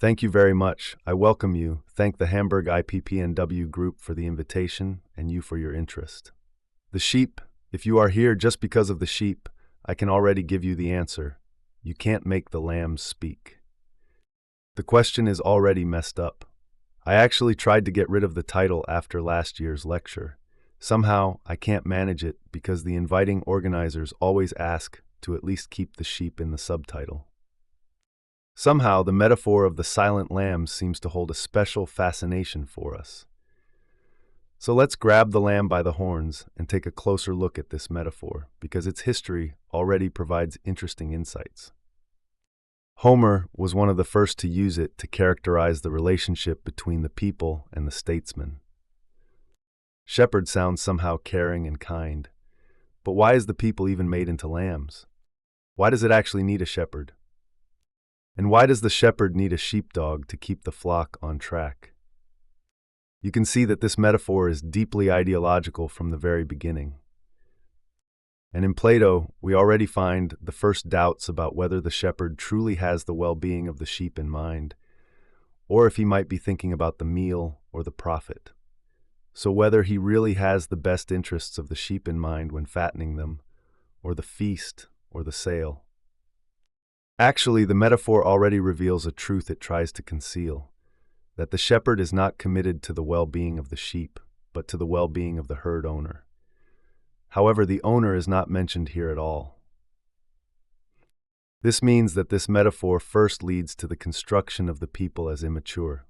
Thank you very much. I welcome you. Thank the Hamburg IPPNW Group for the invitation and you for your interest. The sheep, if you are here just because of the sheep, I can already give you the answer. You can't make the lambs speak. The question is already messed up. I actually tried to get rid of the title after last year's lecture. Somehow, I can't manage it because the inviting organizers always ask to at least keep the sheep in the subtitle. Somehow, the metaphor of the silent lambs seems to hold a special fascination for us. So let's grab the lamb by the horns and take a closer look at this metaphor, because its history already provides interesting insights. Homer was one of the first to use it to characterize the relationship between the people and the statesman. Shepherd sounds somehow caring and kind, but why is the people even made into lambs? Why does it actually need a shepherd? And why does the shepherd need a sheepdog to keep the flock on track? You can see that this metaphor is deeply ideological from the very beginning. And in Plato, we already find the first doubts about whether the shepherd truly has the well-being of the sheep in mind, or if he might be thinking about the meal or the profit. So whether he really has the best interests of the sheep in mind when fattening them, or the feast, or the sale. Actually, the metaphor already reveals a truth it tries to conceal, that the shepherd is not committed to the well-being of the sheep, but to the well-being of the herd owner. However, the owner is not mentioned here at all. This means that this metaphor first leads to the construction of the people as immature.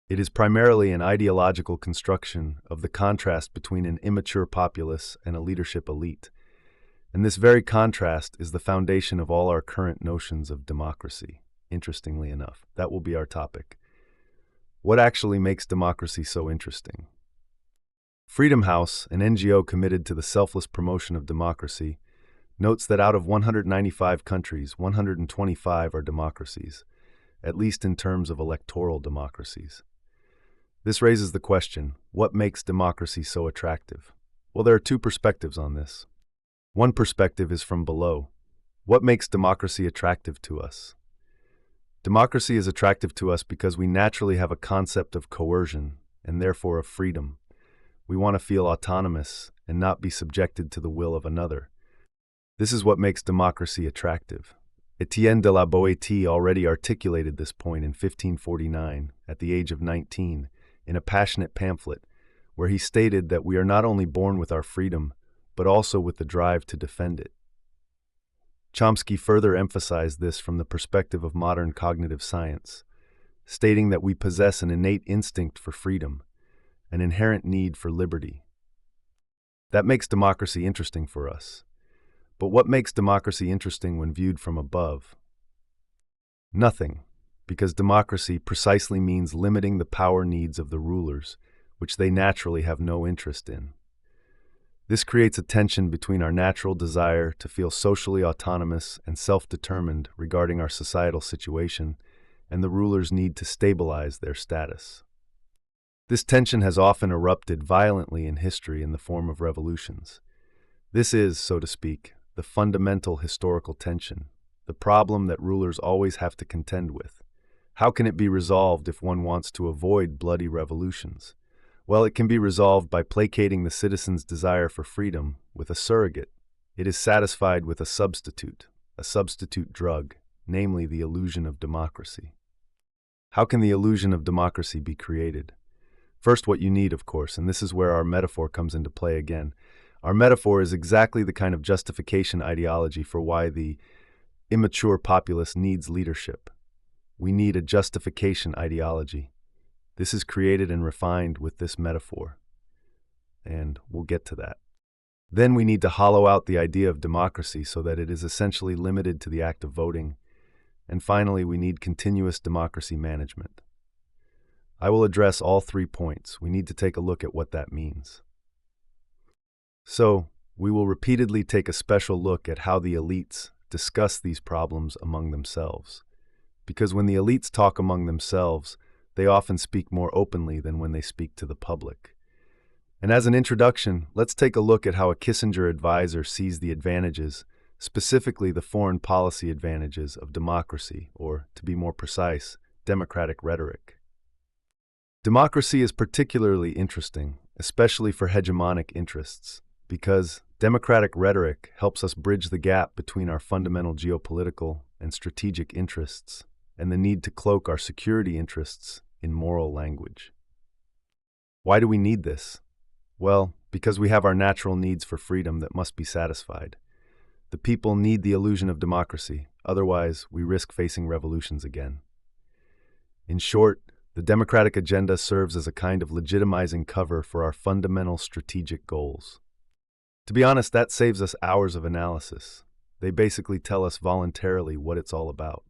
It is primarily an ideological construction of the contrast between an immature populace and a leadership elite. And this very contrast is the foundation of all our current notions of democracy. Interestingly enough, that will be our topic. What actually makes democracy so interesting? Freedom House, an NGO committed to the selfless promotion of democracy, notes that out of 195 countries, 125 are democracies, at least in terms of electoral democracies. This raises the question, what makes democracy so attractive? Well, there are two perspectives on this. One perspective is from below. What makes democracy attractive to us? Democracy is attractive to us because we naturally have a concept of coercion and therefore of freedom. We want to feel autonomous and not be subjected to the will of another. This is what makes democracy attractive. Etienne de la Boétie already articulated this point in 1549, at the age of 19, in a passionate pamphlet, where he stated that we are not only born with our freedom, but also with the drive to defend it. Chomsky further emphasized this from the perspective of modern cognitive science, stating that we possess an innate instinct for freedom, an inherent need for liberty. That makes democracy interesting for us. But what makes democracy interesting when viewed from above? Nothing, because democracy precisely means limiting the power needs of the rulers, which they naturally have no interest in. This creates a tension between our natural desire to feel socially autonomous and self-determined regarding our societal situation and the rulers' need to stabilize their status. This tension has often erupted violently in history in the form of revolutions. This is, so to speak, the fundamental historical tension, the problem that rulers always have to contend with. How can it be resolved if one wants to avoid bloody revolutions? Well, it can be resolved by placating the citizens' desire for freedom with a surrogate. It is satisfied with a substitute drug, namely the illusion of democracy. How can the illusion of democracy be created? First, what you need, of course, and this is where our metaphor comes into play again. Our metaphor is exactly the kind of justification ideology for why the immature populace needs leadership. We need a justification ideology. This is created and refined with this metaphor, and we'll get to that. Then we need to hollow out the idea of democracy so that it is essentially limited to the act of voting. And finally, we need continuous democracy management. I will address all 3 points. We need to take a look at what that means. So, we will repeatedly take a special look at how the elites discuss these problems among themselves. Because when the elites talk among themselves, they often speak more openly than when they speak to the public. And as an introduction, let's take a look at how a Kissinger advisor sees the advantages specifically the foreign policy advantages of democracy, or, to be more precise, democratic rhetoric. Democracy is particularly interesting, especially for hegemonic interests, because democratic rhetoric helps us bridge the gap between our fundamental geopolitical and strategic interests and the need to cloak our security interests in moral language. Why do we need this? Well, because we have our natural needs for freedom that must be satisfied. The people need the illusion of democracy, otherwise we risk facing revolutions again. In short, the democratic agenda serves as a kind of legitimizing cover for our fundamental strategic goals. To be honest, that saves us hours of analysis. They basically tell us voluntarily what it's all about.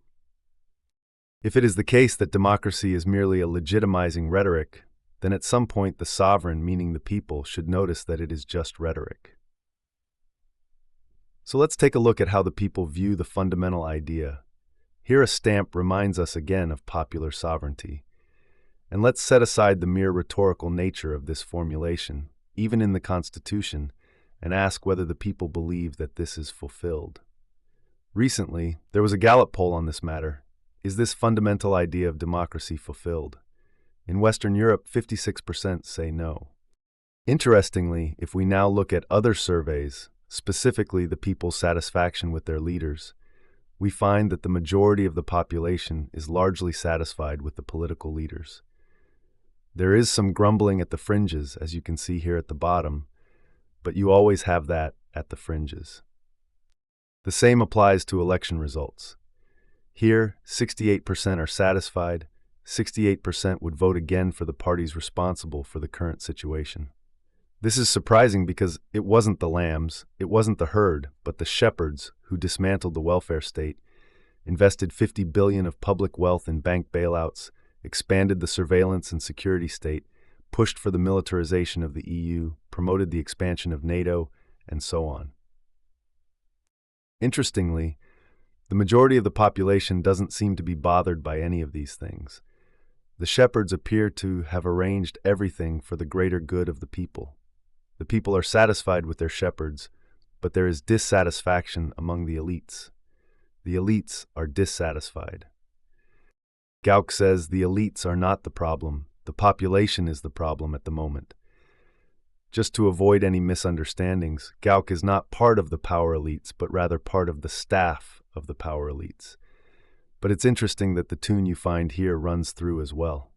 If it is the case that democracy is merely a legitimizing rhetoric, then at some point the sovereign, meaning the people, should notice that it is just rhetoric. So let's take a look at how the people view the fundamental idea. Here a stamp reminds us again of popular sovereignty. And let's set aside the mere rhetorical nature of this formulation, even in the Constitution, and ask whether the people believe that this is fulfilled. Recently, there was a Gallup poll on this matter. Is this fundamental idea of democracy fulfilled? In Western Europe, 56% say no. Interestingly, if we now look at other surveys, specifically the people's satisfaction with their leaders, we find that the majority of the population is largely satisfied with the political leaders. There is some grumbling at the fringes, as you can see here at the bottom, but you always have that at the fringes. The same applies to election results. Here, 68% are satisfied, 68% would vote again for the parties responsible for the current situation. This is surprising because it wasn't the lambs, it wasn't the herd, but the shepherds who dismantled the welfare state, invested $50 billion of public wealth in bank bailouts, expanded the surveillance and security state, pushed for the militarization of the EU, promoted the expansion of NATO, and so on. Interestingly, the majority of the population doesn't seem to be bothered by any of these things. The shepherds appear to have arranged everything for the greater good of the people. The people are satisfied with their shepherds, but there is dissatisfaction among the elites. The elites are dissatisfied. Gauck says the elites are not the problem, the population is the problem at the moment. Just to avoid any misunderstandings, Gauck is not part of the power elites, but rather part of the staff of the power elites. But it's interesting that the tune you find here runs through as well.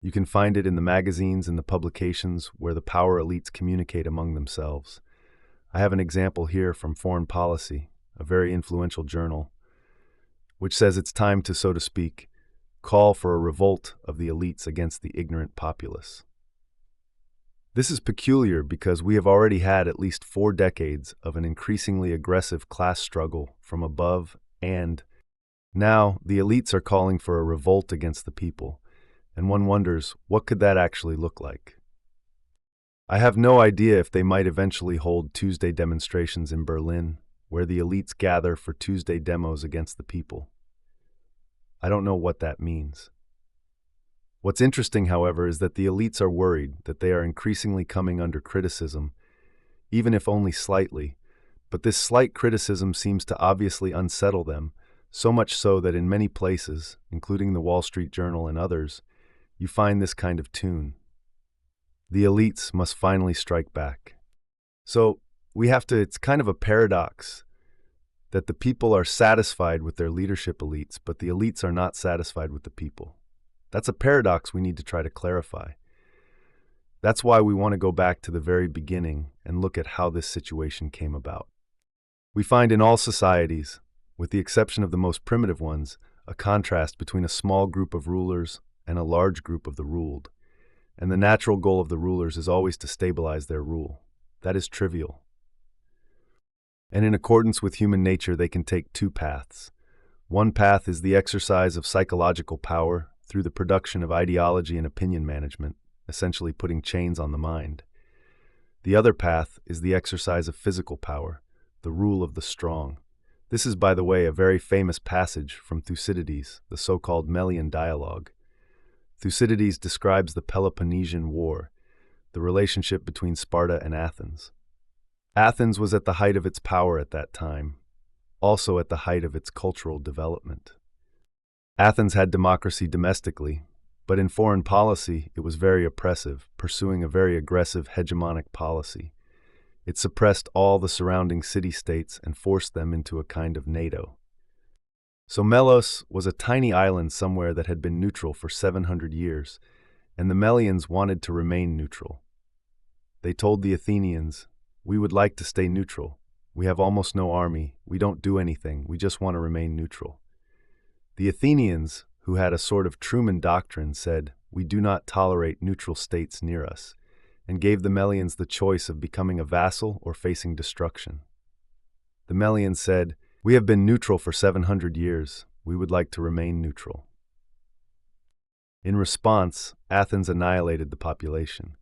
You can find it in the magazines and the publications where the power elites communicate among themselves. I have an example here from Foreign Policy, a very influential journal, which says it's time to, so to speak, call for a revolt of the elites against the ignorant populace. This is peculiar because we have already had at least 4 decades of an increasingly aggressive class struggle from above, and now the elites are calling for a revolt against the people, and one wonders, what could that actually look like? I have no idea if they might eventually hold Tuesday demonstrations in Berlin, where the elites gather for Tuesday demos against the people. I don't know what that means. What's interesting, however, is that the elites are worried that they are increasingly coming under criticism, even if only slightly, but this slight criticism seems to obviously unsettle them, so much so that in many places, including the Wall Street Journal and others, you find this kind of tune. The elites must finally strike back. So it's kind of a paradox that the people are satisfied with their leadership elites, but the elites are not satisfied with the people. That's a paradox we need to try to clarify. That's why we want to go back to the very beginning and look at how this situation came about. We find in all societies, with the exception of the most primitive ones, a contrast between a small group of rulers and a large group of the ruled. And the natural goal of the rulers is always to stabilize their rule. That is trivial. And in accordance with human nature, they can take 2 paths. One path is the exercise of psychological power through the production of ideology and opinion management, essentially putting chains on the mind. The other path is the exercise of physical power, the rule of the strong. This is, by the way, a very famous passage from Thucydides, the so-called Melian dialogue. Thucydides describes the Peloponnesian War, the relationship between Sparta and Athens. Athens was at the height of its power at that time, also at the height of its cultural development. Athens had democracy domestically, but in foreign policy it was very oppressive, pursuing a very aggressive hegemonic policy. It suppressed all the surrounding city-states and forced them into a kind of NATO. So Melos was a tiny island somewhere that had been neutral for 700 years, and the Melians wanted to remain neutral. They told the Athenians, "We would like to stay neutral. We have almost no army, we don't do anything, we just want to remain neutral." The Athenians, who had a sort of Truman doctrine, said, "We do not tolerate neutral states near us," and gave the Melians the choice of becoming a vassal or facing destruction. The Melians said, "We have been neutral for 700 years, we would like to remain neutral." In response, Athens annihilated the population.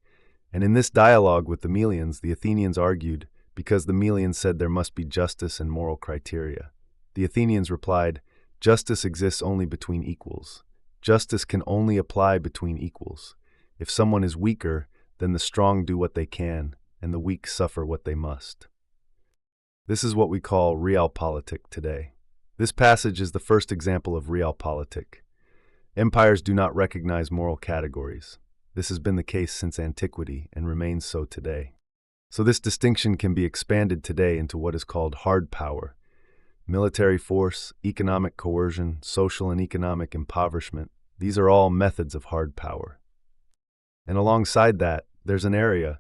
And in this dialogue with the Melians, the Athenians argued, because the Melians said there must be justice and moral criteria. The Athenians replied, "Justice exists only between equals. Justice can only apply between equals. If someone is weaker, then the strong do what they can, and the weak suffer what they must." This is what we call realpolitik today. This passage is the first example of realpolitik. Empires do not recognize moral categories. This has been the case since antiquity and remains so today. So this distinction can be expanded today into what is called hard power. Military force, economic coercion, social and economic impoverishment, these are all methods of hard power. And alongside that, there's an area.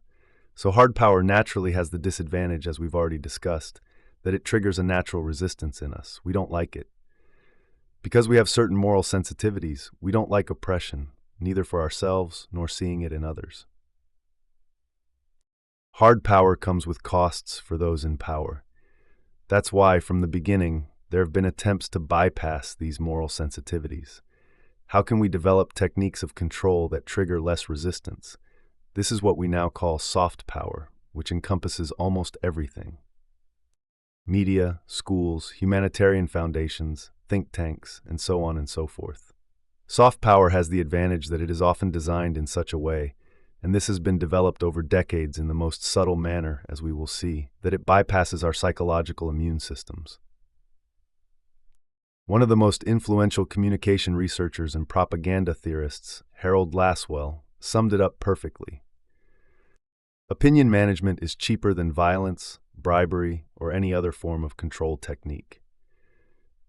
So hard power naturally has the disadvantage, as we've already discussed, that it triggers a natural resistance in us. We don't like it. Because we have certain moral sensitivities, we don't like oppression, neither for ourselves nor seeing it in others. Hard power comes with costs for those in power. That's why, from the beginning, there have been attempts to bypass these moral sensitivities. How can we develop techniques of control that trigger less resistance? This is what we now call soft power, which encompasses almost everything. Media, schools, humanitarian foundations, think tanks, and so on and so forth. Soft power has the advantage that it is often designed in such a way, and this has been developed over decades in the most subtle manner, as we will see, that it bypasses our psychological immune systems. One of the most influential communication researchers and propaganda theorists, Harold Lasswell, summed it up perfectly. Opinion management is cheaper than violence, bribery, or any other form of control technique.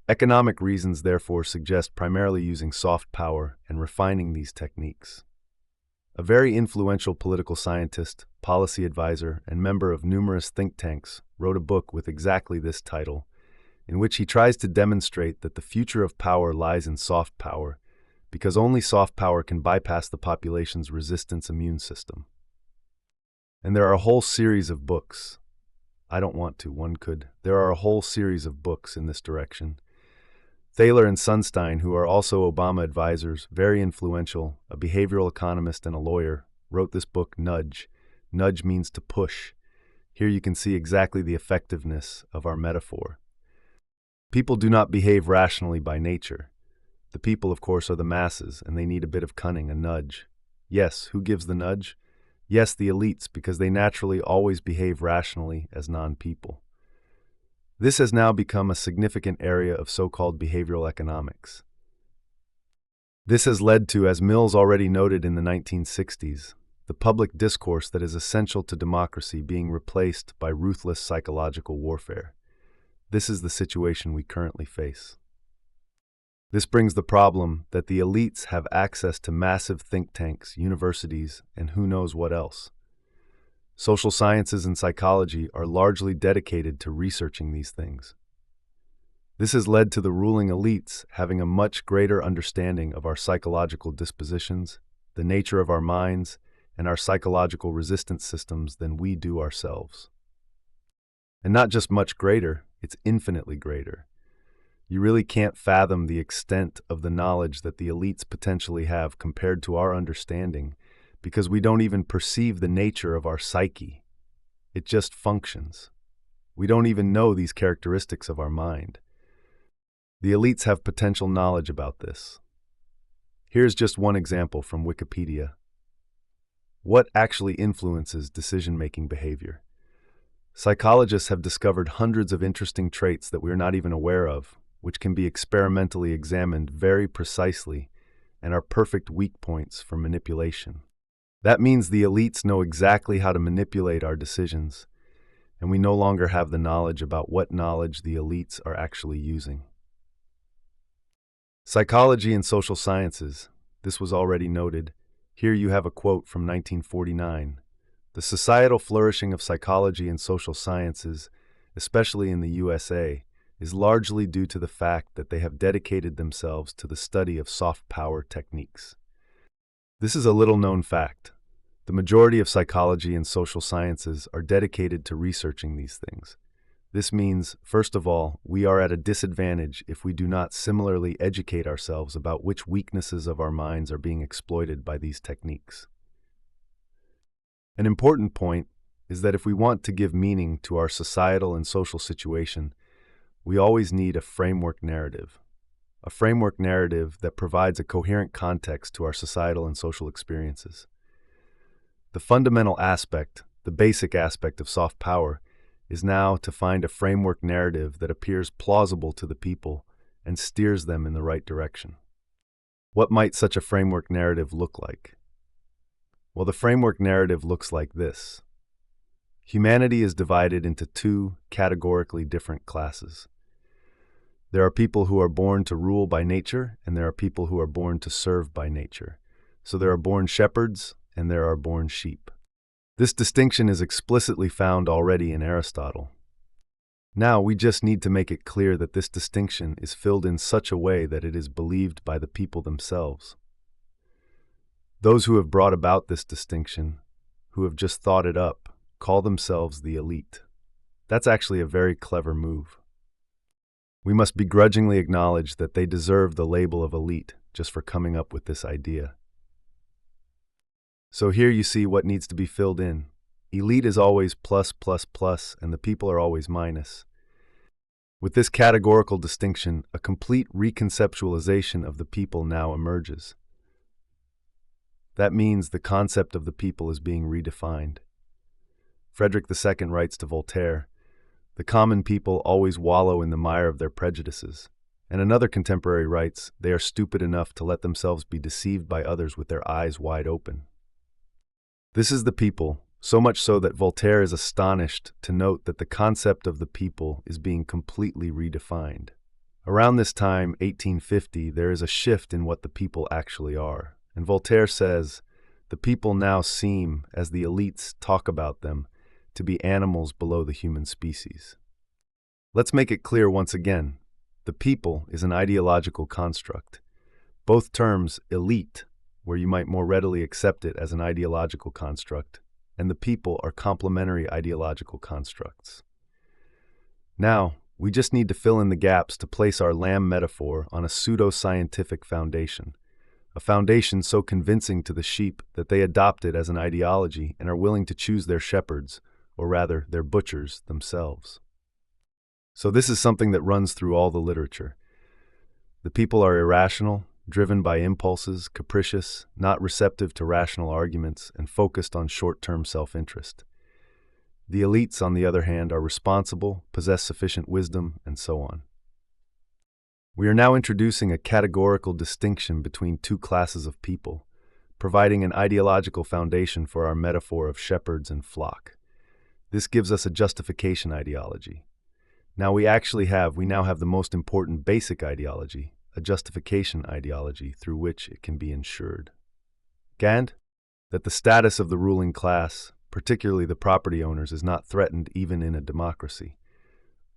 Economic reasons, therefore, suggest primarily using soft power and refining these techniques. A very influential political scientist, policy advisor, and member of numerous think tanks wrote a book with exactly this title, in which he tries to demonstrate that the future of power lies in soft power, because only soft power can bypass the population's resistance immune system. And there are a whole series of books. I don't want to, one could. There are a whole series of books in this direction. Thaler and Sunstein, who are also Obama advisors, very influential, a behavioral economist and a lawyer, wrote this book, Nudge. Nudge means to push. Here you can see exactly the effectiveness of our metaphor. People do not behave rationally by nature. The people, of course, are the masses, and they need a bit of cunning, a nudge. Yes, who gives the nudge? Yes, the elites, because they naturally always behave rationally as non-people. This has now become a significant area of so-called behavioral economics. This has led to, as Mills already noted in the 1960s, the public discourse that is essential to democracy being replaced by ruthless psychological warfare. This is the situation we currently face. This brings the problem that the elites have access to massive think tanks, universities, and who knows what else. Social sciences and psychology are largely dedicated to researching these things. This has led to the ruling elites having a much greater understanding of our psychological dispositions, the nature of our minds, and our psychological resistance systems than we do ourselves. And not just much greater, it's infinitely greater. You really can't fathom the extent of the knowledge that the elites potentially have compared to our understanding, because we don't even perceive the nature of our psyche. It just functions. We don't even know these characteristics of our mind. The elites have potential knowledge about this. Here's just one example from Wikipedia. What actually influences decision-making behavior? Psychologists have discovered hundreds of interesting traits that we are not even aware of, which can be experimentally examined very precisely and are perfect weak points for manipulation. That means the elites know exactly how to manipulate our decisions, and we no longer have the knowledge about what knowledge the elites are actually using. Psychology and social sciences. This was already noted. Here you have a quote from 1949. The societal flourishing of psychology and social sciences, especially in the USA, is largely due to the fact that they have dedicated themselves to the study of soft power techniques. This is a little-known fact. The majority of psychology and social sciences are dedicated to researching these things. This means, first of all, we are at a disadvantage if we do not similarly educate ourselves about which weaknesses of our minds are being exploited by these techniques. An important point is that if we want to give meaning to our societal and social situation, we always need a framework narrative. A framework narrative that provides a coherent context to our societal and social experiences. The fundamental aspect, the basic aspect of soft power, is now to find a framework narrative that appears plausible to the people and steers them in the right direction. What might such a framework narrative look like? Well, the framework narrative looks like this. Humanity is divided into two categorically different classes. There are people who are born to rule by nature, and there are people who are born to serve by nature. So there are born shepherds, and there are born sheep. This distinction is explicitly found already in Aristotle. Now, we just need to make it clear that this distinction is filled in such a way that it is believed by the people themselves. Those who have brought about this distinction, who have just thought it up, call themselves the elite. That's actually a very clever move. We must begrudgingly acknowledge that they deserve the label of elite just for coming up with this idea. So here you see what needs to be filled in. Elite is always plus, plus, plus, and the people are always minus. With this categorical distinction, a complete reconceptualization of the people now emerges. That means the concept of the people is being redefined. Cedric II writes to Voltaire, "The common people always wallow in the mire of their prejudices." And another contemporary writes, "They are stupid enough to let themselves be deceived by others with their eyes wide open." This is the people, so much so that Voltaire is astonished to note that the concept of the people is being completely redefined. Around this time, 1850, there is a shift in what the people actually are. And Voltaire says, the people now seem, as the elites talk about them, to be animals below the human species. Let's make it clear once again, the people is an ideological construct. Both terms, elite, where you might more readily accept it as an ideological construct, and the people are complementary ideological constructs. Now, we just need to fill in the gaps to place our lamb metaphor on a pseudo-scientific foundation, a foundation so convincing to the sheep that they adopt it as an ideology and are willing to choose their shepherds, or rather, their butchers, themselves. So this is something that runs through all the literature. The people are irrational, driven by impulses, capricious, not receptive to rational arguments, and focused on short-term self-interest. The elites, on the other hand, are responsible, possess sufficient wisdom, and so on. We are now introducing a categorical distinction between two classes of people, providing an ideological foundation for our metaphor of shepherds and flock. This gives us a justification ideology. Now we now have the most important basic ideology, a justification ideology through which it can be ensured. And that the status of the ruling class, particularly the property owners, is not threatened even in a democracy.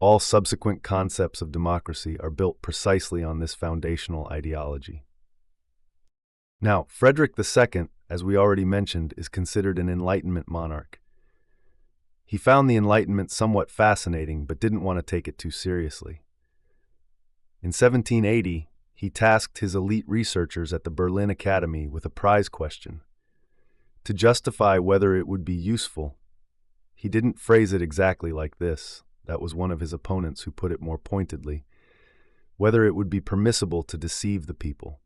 All subsequent concepts of democracy are built precisely on this foundational ideology. Now, Cedric II, as we already mentioned, is considered an Enlightenment monarch. He found the Enlightenment somewhat fascinating, but didn't want to take it too seriously. In 1780, he tasked his elite researchers at the Berlin Academy with a prize question. To justify whether it would be useful, he didn't phrase it exactly like this. That was one of his opponents who put it more pointedly. Whether it would be permissible to deceive the people.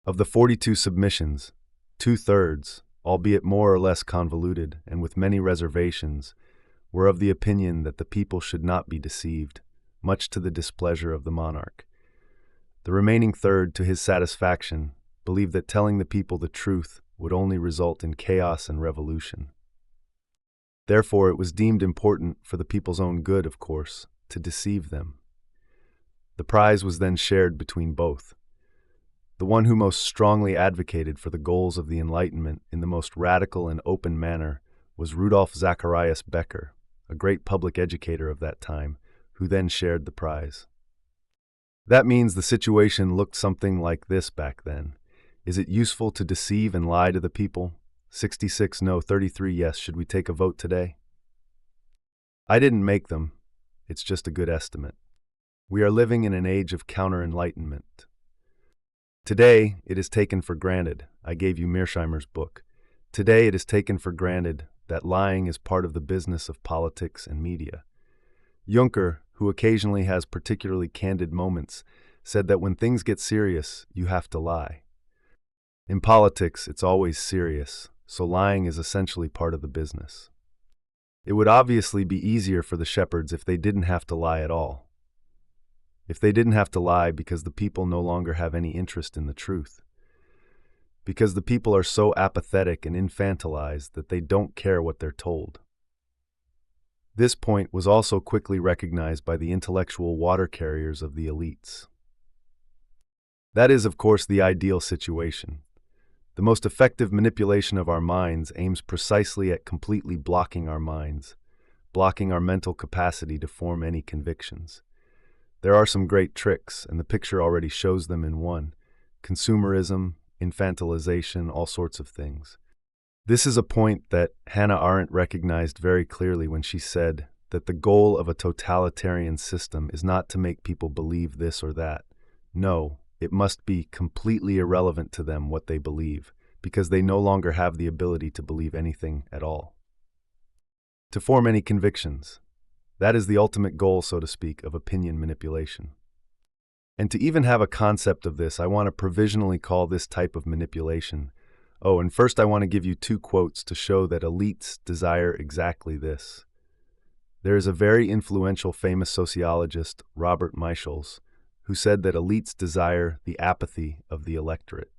Of the 42 submissions, 2/3, albeit more or less convoluted and with many reservations, were of the opinion that the people should not be deceived, much to the displeasure of the monarch. The remaining third, to his satisfaction, believed that telling the people the truth would only result in chaos and revolution. Therefore, it was deemed important, for the people's own good, of course, to deceive them. The prize was then shared between both. The one who most strongly advocated for the goals of the Enlightenment in the most radical and open manner was Rudolf Zacharias Becker, a great public educator of that time, who then shared the prize. That means the situation looked something like this back then. Is it useful to deceive and lie to the people? 66 no, 33 yes. Should we take a vote today? I didn't make them. It's just a good estimate. We are living in an age of counter-enlightenment. Today, it is taken for granted. I gave you Mearsheimer's book. Today, it is taken for granted that lying is part of the business of politics and media. Juncker, who occasionally has particularly candid moments, said that when things get serious, you have to lie. In politics, it's always serious, so lying is essentially part of the business. It would obviously be easier for the shepherds if they didn't have to lie at all. If they didn't have to lie because the people no longer have any interest in the truth. Because the people are so apathetic and infantilized that they don't care what they're told. This point was also quickly recognized by the intellectual water carriers of the elites. That is, of course, the ideal situation. The most effective manipulation of our minds aims precisely at completely blocking our minds, blocking our mental capacity to form any convictions. There are some great tricks, and the picture already shows them in one: consumerism, infantilization, all sorts of things. This is a point that Hannah Arendt recognized very clearly when she said that the goal of a totalitarian system is not to make people believe this or that. No, it must be completely irrelevant to them what they believe, because they no longer have the ability to believe anything at all. To form any convictions. That is the ultimate goal, so to speak, of opinion manipulation. And to even have a concept of this, I want to provisionally call this type of manipulation. Oh, and first I want to give you two quotes to show that elites desire exactly this. There is a very influential famous sociologist, Robert Michels, who said that elites desire the apathy of the electorate.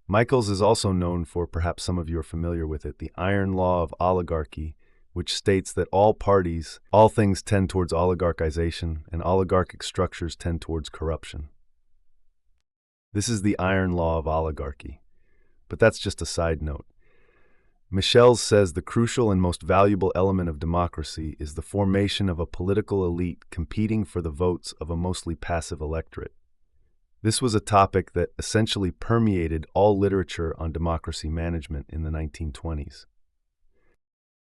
Michels is also known for, perhaps some of you are familiar with it, the iron law of oligarchy, which states that all things tend towards oligarchization, and oligarchic structures tend towards corruption. This is the iron law of oligarchy. But that's just a side note. Michels says the crucial and most valuable element of democracy is the formation of a political elite competing for the votes of a mostly passive electorate. This was a topic that essentially permeated all literature on democracy management in the 1920s.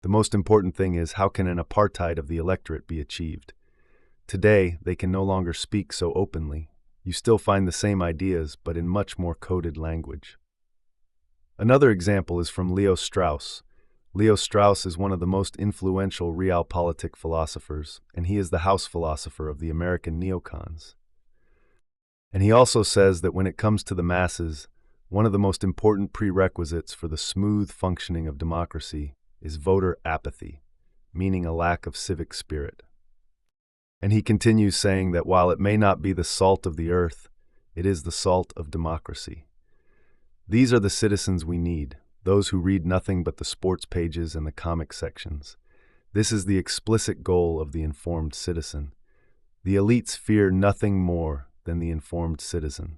The most important thing is, how can an apartheid of the electorate be achieved? Today, they can no longer speak so openly. You still find the same ideas, but in much more coded language. Another example is from Leo Strauss. Leo Strauss is one of the most influential realpolitik philosophers, and he is the house philosopher of the American neocons. And he also says that when it comes to the masses, one of the most important prerequisites for the smooth functioning of democracy is voter apathy, meaning a lack of civic spirit. And he continues saying that while it may not be the salt of the earth, it is the salt of democracy. These are the citizens we need, those who read nothing but the sports pages and the comic sections. This is the explicit goal of the informed citizen. The elites fear nothing more than the informed citizen,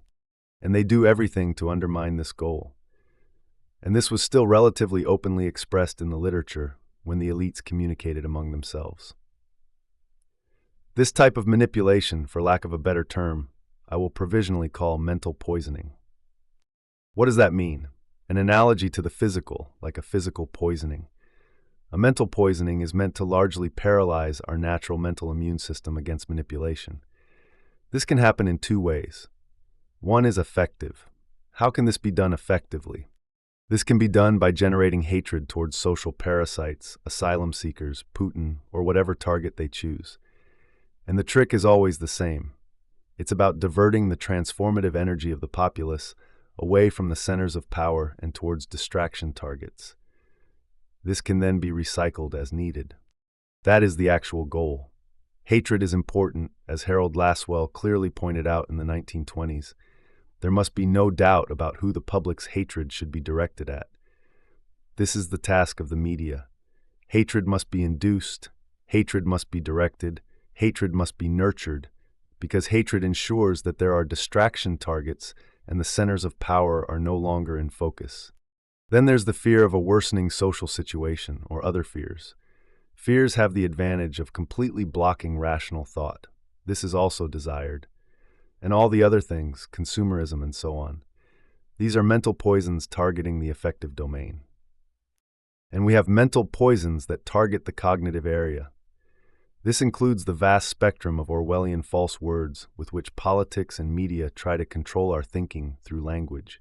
and they do everything to undermine this goal. And this was still relatively openly expressed in the literature when the elites communicated among themselves. This type of manipulation, for lack of a better term, I will provisionally call mental poisoning. What does that mean? An analogy to the physical, like a physical poisoning. A mental poisoning is meant to largely paralyze our natural mental immune system against manipulation. This can happen in two ways. One is affective. How can this be done effectively? This can be done by generating hatred towards social parasites, asylum seekers, Putin, or whatever target they choose. And the trick is always the same. It's about diverting the transformative energy of the populace away from the centers of power and towards distraction targets. This can then be recycled as needed. That is the actual goal. Hatred is important, as Harold Lasswell clearly pointed out in the 1920s. There must be no doubt about who the public's hatred should be directed at. This is the task of the media. Hatred must be induced, hatred must be directed, hatred must be nurtured, because hatred ensures that there are distraction targets and the centers of power are no longer in focus. Then there's the fear of a worsening social situation or other fears. Fears have the advantage of completely blocking rational thought. This is also desired. And all the other things, consumerism and so on. These are mental poisons targeting the affective domain. And we have mental poisons that target the cognitive area. This includes the vast spectrum of Orwellian false words with which politics and media try to control our thinking through language.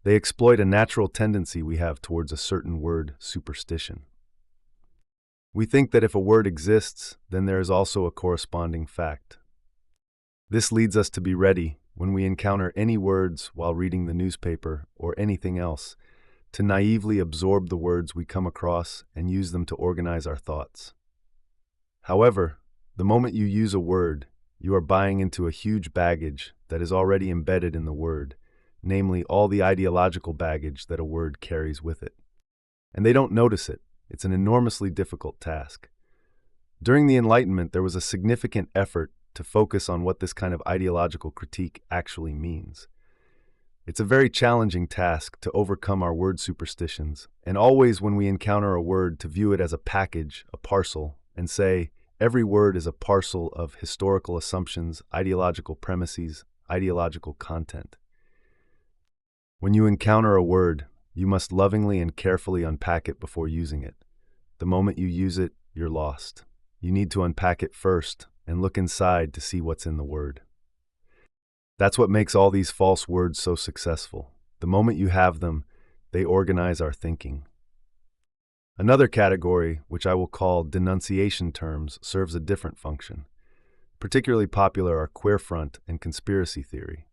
They exploit a natural tendency we have towards a certain word superstition. We think that if a word exists, then there is also a corresponding fact. This leads us to be ready, when we encounter any words while reading the newspaper or anything else, to naively absorb the words we come across and use them to organize our thoughts. However, the moment you use a word, you are buying into a huge baggage that is already embedded in the word, namely all the ideological baggage that a word carries with it. And they don't notice it. It's an enormously difficult task. During the Enlightenment, there was a significant effort to focus on what this kind of ideological critique actually means. It's a very challenging task to overcome our word superstitions, and always when we encounter a word to view it as a package, a parcel, and say, every word is a parcel of historical assumptions, ideological premises, ideological content. When you encounter a word, you must lovingly and carefully unpack it before using it. The moment you use it, you're lost. You need to unpack it first and look inside to see what's in the word. That's what makes all these false words so successful. The moment you have them, they organize our thinking. Another category, which I will call denunciation terms, serves a different function. Particularly popular are queerfront and conspiracy theory.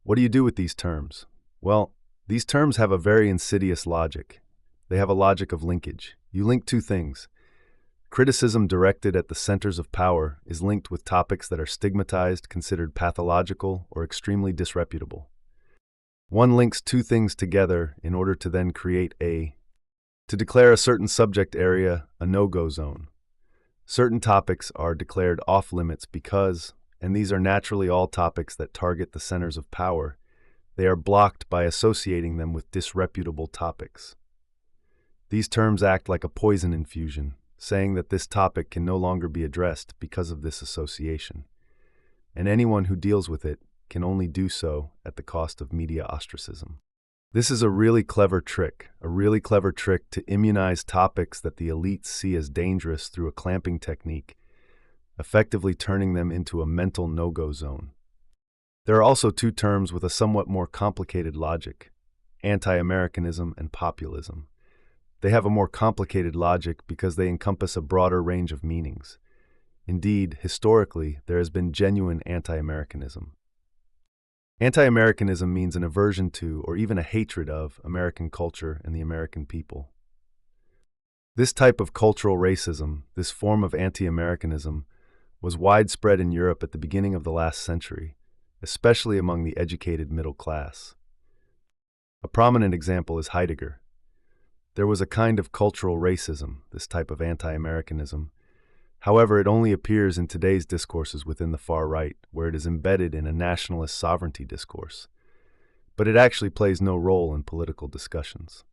What do you do with these terms? Well, these terms have a very insidious logic. They have a logic of linkage. You link two things. Criticism directed at the centers of power is linked with topics that are stigmatized, considered pathological, or extremely disreputable. One links two things together in order to then create to declare a certain subject area a no-go zone. Certain topics are declared off-limits because, and these are naturally all topics that target the centers of power, they are blocked by associating them with disreputable topics. These terms act like a poison infusion, saying that this topic can no longer be addressed because of this association, and anyone who deals with it can only do so at the cost of media ostracism. This is a really clever trick to immunize topics that the elites see as dangerous through a clamping technique, effectively turning them into a mental no-go zone. There are also two terms with a somewhat more complicated logic: anti-Americanism and populism. They have a more complicated logic because they encompass a broader range of meanings. Indeed, historically, there has been genuine anti-Americanism. Anti-Americanism means an aversion to, or even a hatred of, American culture and the American people. This type of cultural racism, this form of anti-Americanism, was widespread in Europe at the beginning of the last century, especially among the educated middle class. A prominent example is Heidegger. There was a kind of cultural racism, this type of anti-Americanism. However, it only appears in today's discourses within the far right, where it is embedded in a nationalist sovereignty discourse. But it actually plays no role in political discussions.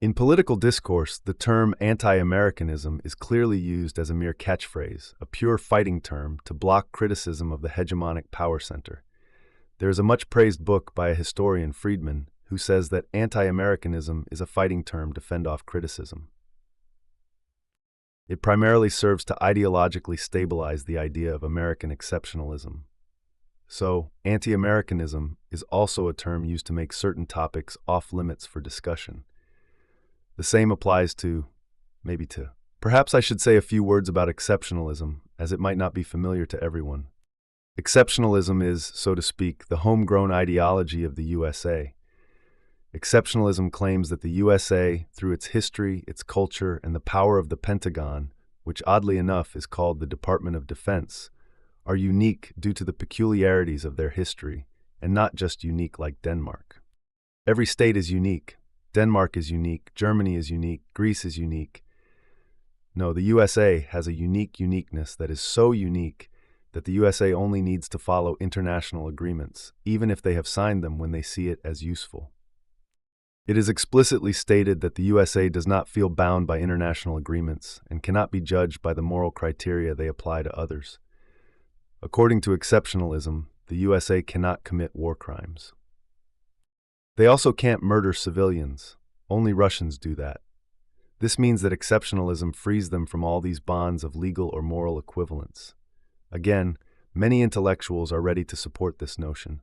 In political discourse, the term anti-Americanism is clearly used as a mere catchphrase, a pure fighting term to block criticism of the hegemonic power center. There is a much-praised book by a historian, Friedman, who says that anti-Americanism is a fighting term to fend off criticism. It primarily serves to ideologically stabilize the idea of American exceptionalism. So, anti-Americanism is also a term used to make certain topics off-limits for discussion. The same applies perhaps I should say a few words about exceptionalism, as it might not be familiar to everyone. Exceptionalism is, so to speak, the homegrown ideology of the USA. Exceptionalism claims that the USA, through its history, its culture, and the power of the Pentagon, which oddly enough is called the Department of Defense, are unique due to the peculiarities of their history, and not just unique like Denmark. Every state is unique. Denmark is unique, Germany is unique, Greece is unique. No, the USA has a uniqueness that is so unique that the USA only needs to follow international agreements, even if they have signed them when they see it as useful. It is explicitly stated that the USA does not feel bound by international agreements and cannot be judged by the moral criteria they apply to others. According to exceptionalism, the USA cannot commit war crimes. They also can't murder civilians. Only Russians do that. This means that exceptionalism frees them from all these bonds of legal or moral equivalence. Again, many intellectuals are ready to support this notion.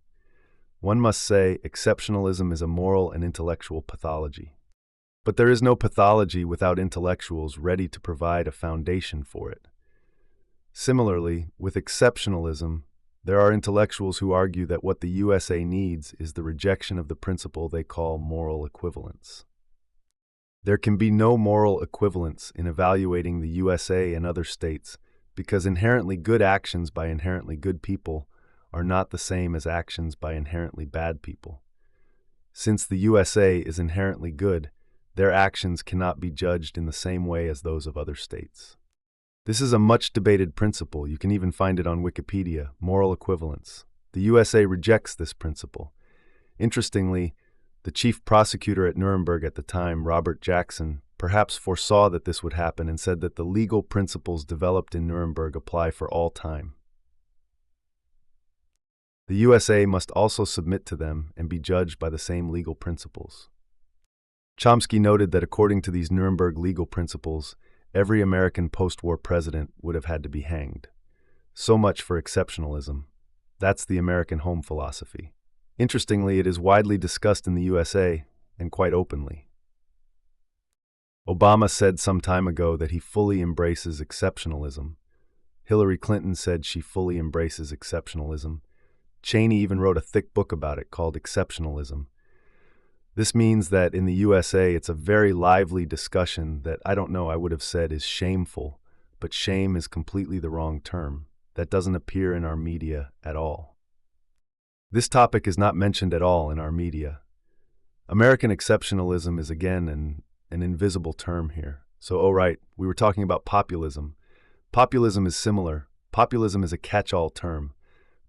One must say exceptionalism is a moral and intellectual pathology. But there is no pathology without intellectuals ready to provide a foundation for it. Similarly, with exceptionalism, there are intellectuals who argue that what the USA needs is the rejection of the principle they call moral equivalence. There can be no moral equivalence in evaluating the USA and other states because inherently good actions by inherently good people are not the same as actions by inherently bad people. Since the USA is inherently good, their actions cannot be judged in the same way as those of other states. This is a much debated principle. You can even find it on Wikipedia, moral equivalence. The USA rejects this principle. Interestingly, the chief prosecutor at Nuremberg at the time, Robert Jackson, perhaps foresaw that this would happen and said that the legal principles developed in Nuremberg apply for all time. The USA must also submit to them and be judged by the same legal principles. Chomsky noted that according to these Nuremberg legal principles, every American post-war president would have had to be hanged. So much for exceptionalism. That's the American home philosophy. Interestingly, it is widely discussed in the USA, and quite openly. Obama said some time ago that he fully embraces exceptionalism. Hillary Clinton said she fully embraces exceptionalism. Cheney even wrote a thick book about it called Exceptionalism. This means that in the USA, it's a very lively discussion that I would have said is shameful, but shame is completely the wrong term. That doesn't appear in our media at all. This topic is not mentioned at all in our media. American exceptionalism is again an invisible term here. So, we were talking about populism. Populism is similar. Populism is a catch-all term.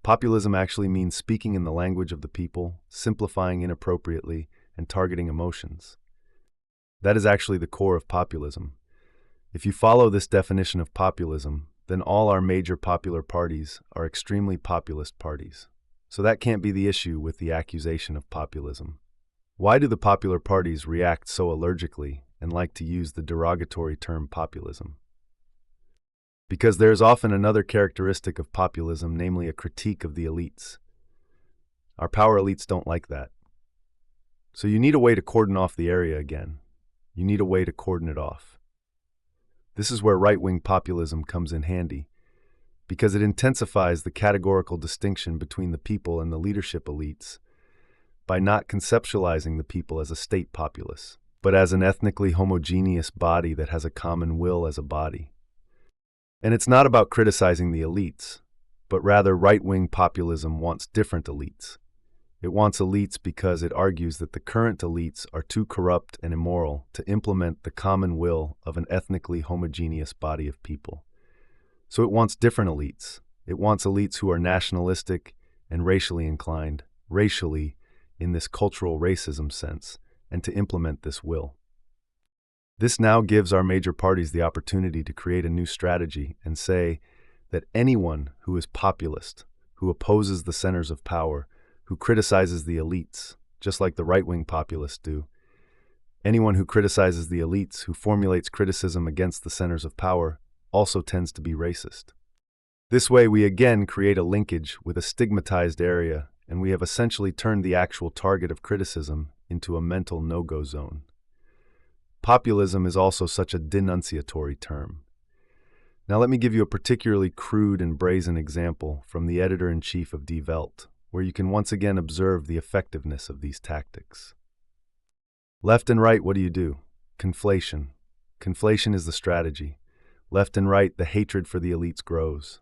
Populism actually means speaking in the language of the people, simplifying inappropriately, and targeting emotions. That is actually the core of populism. If you follow this definition of populism, then all our major popular parties are extremely populist parties. So that can't be the issue with the accusation of populism. Why do the popular parties react so allergically and like to use the derogatory term populism? Because there is often another characteristic of populism, namely a critique of the elites. Our power elites don't like that. So you need a way to cordon off the area again. You need a way to cordon it off. This is where right-wing populism comes in handy, because it intensifies the categorical distinction between the people and the leadership elites by not conceptualizing the people as a state populace, but as an ethnically homogeneous body that has a common will as a body. And it's not about criticizing the elites, but rather right-wing populism wants different elites. It wants elites because it argues that the current elites are too corrupt and immoral to implement the common will of an ethnically homogeneous body of people. So it wants different elites. It wants elites who are nationalistic and racially inclined, racially in this cultural racism sense, and to implement this will. This now gives our major parties the opportunity to create a new strategy and say that anyone who is populist, who opposes the centers of power, who criticizes the elites, just like the right-wing populists do, anyone who criticizes the elites, who formulates criticism against the centers of power, also tends to be racist. This way, we again create a linkage with a stigmatized area, and we have essentially turned the actual target of criticism into a mental no-go zone. Populism is also such a denunciatory term. Now let me give you a particularly crude and brazen example from the editor-in-chief of Die Welt, where you can once again observe the effectiveness of these tactics. Left and right, what do? Conflation. Conflation is the strategy. Left and right, the hatred for the elites grows.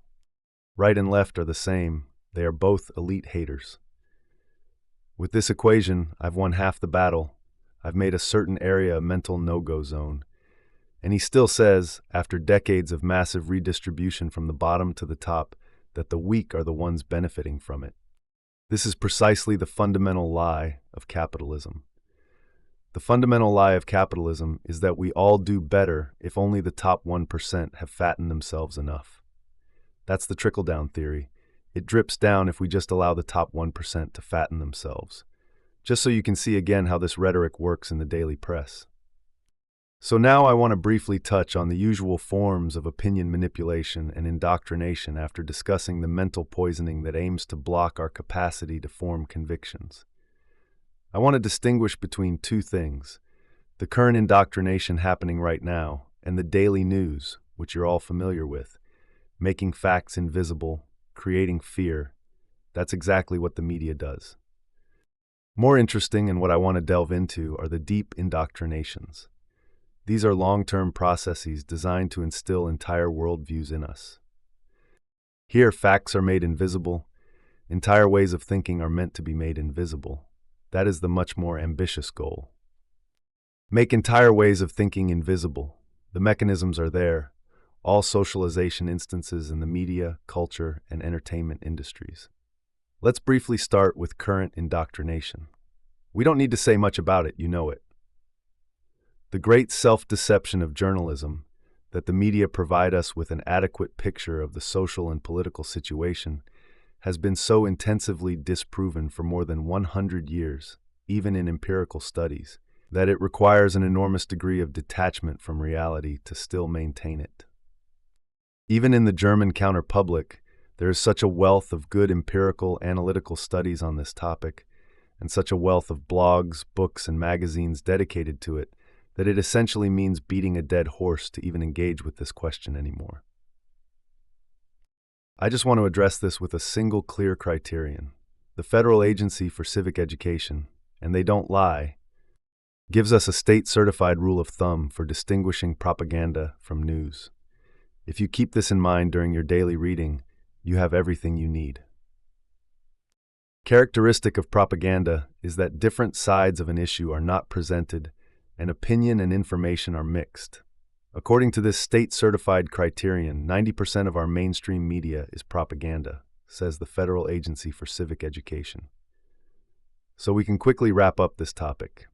Right and left are the same. They are both elite haters. With this equation, I've won half the battle. I've made a certain area a mental no-go zone. And he still says, after decades of massive redistribution from the bottom to the top, that the weak are the ones benefiting from it. This is precisely the fundamental lie of capitalism. The fundamental lie of capitalism is that we all do better if only the top 1% have fattened themselves enough. That's the trickle-down theory. It drips down if we just allow the top 1% to fatten themselves. Just so you can see again how this rhetoric works in the daily press. So now I want to briefly touch on the usual forms of opinion manipulation and indoctrination after discussing the mental poisoning that aims to block our capacity to form convictions. I want to distinguish between two things: the current indoctrination happening right now and the daily news, which you're all familiar with, making facts invisible, creating fear. That's exactly what the media does. More interesting, and what I want to delve into, are the deep indoctrinations. These are long-term processes designed to instill entire worldviews in us. Here, facts are made invisible. Entire ways of thinking are meant to be made invisible. That is the much more ambitious goal. Make entire ways of thinking invisible. The mechanisms are there. All socialization instances in the media, culture, and entertainment industries. Let's briefly start with current indoctrination. We don't need to say much about it, you know it. The great self-deception of journalism, that the media provide us with an adequate picture of the social and political situation, has been so intensively disproven for more than 100 years, even in empirical studies, that it requires an enormous degree of detachment from reality to still maintain it. Even in the German counterpublic, there is such a wealth of good empirical analytical studies on this topic, and such a wealth of blogs, books, and magazines dedicated to it, that it essentially means beating a dead horse to even engage with this question anymore. I just want to address this with a single clear criterion. The Federal Agency for Civic Education, and they don't lie, gives us a state-certified rule of thumb for distinguishing propaganda from news. If you keep this in mind during your daily reading, you have everything you need. Characteristic of propaganda is that different sides of an issue are not presented, and opinion and information are mixed. According to this state-certified criterion, 90% of our mainstream media is propaganda, says the Federal Agency for Civic Education. So we can quickly wrap up this topic.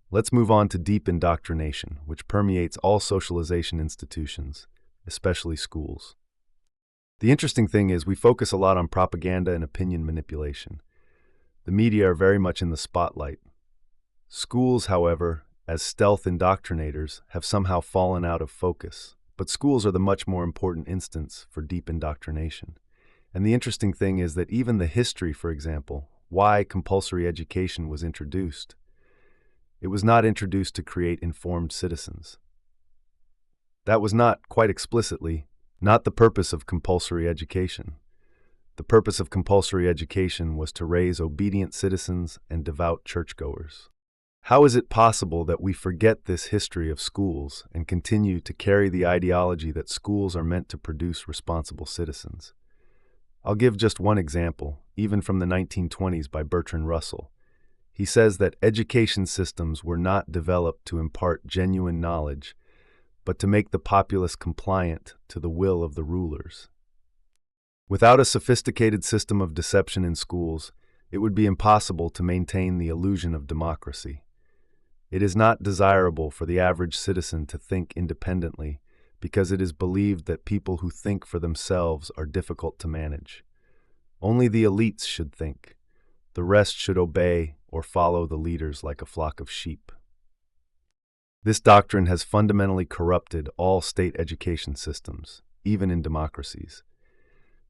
Let's move on to deep indoctrination, which permeates all socialization institutions, especially schools. The interesting thing is we focus a lot on propaganda and opinion manipulation. The media are very much in the spotlight. Schools, however, as stealth indoctrinators, have somehow fallen out of focus. But schools are the much more important instance for deep indoctrination. And the interesting thing is that even the history, for example, why compulsory education was introduced, it was not introduced to create informed citizens. That was not, quite explicitly, not the purpose of compulsory education. The purpose of compulsory education was to raise obedient citizens and devout churchgoers. How is it possible that we forget this history of schools and continue to carry the ideology that schools are meant to produce responsible citizens? I'll give just one example, even from the 1920s by Bertrand Russell. He says that education systems were not developed to impart genuine knowledge, but to make the populace compliant to the will of the rulers. Without a sophisticated system of deception in schools, it would be impossible to maintain the illusion of democracy. It is not desirable for the average citizen to think independently because it is believed that people who think for themselves are difficult to manage. Only the elites should think. The rest should obey or follow the leaders like a flock of sheep. This doctrine has fundamentally corrupted all state education systems, even in democracies.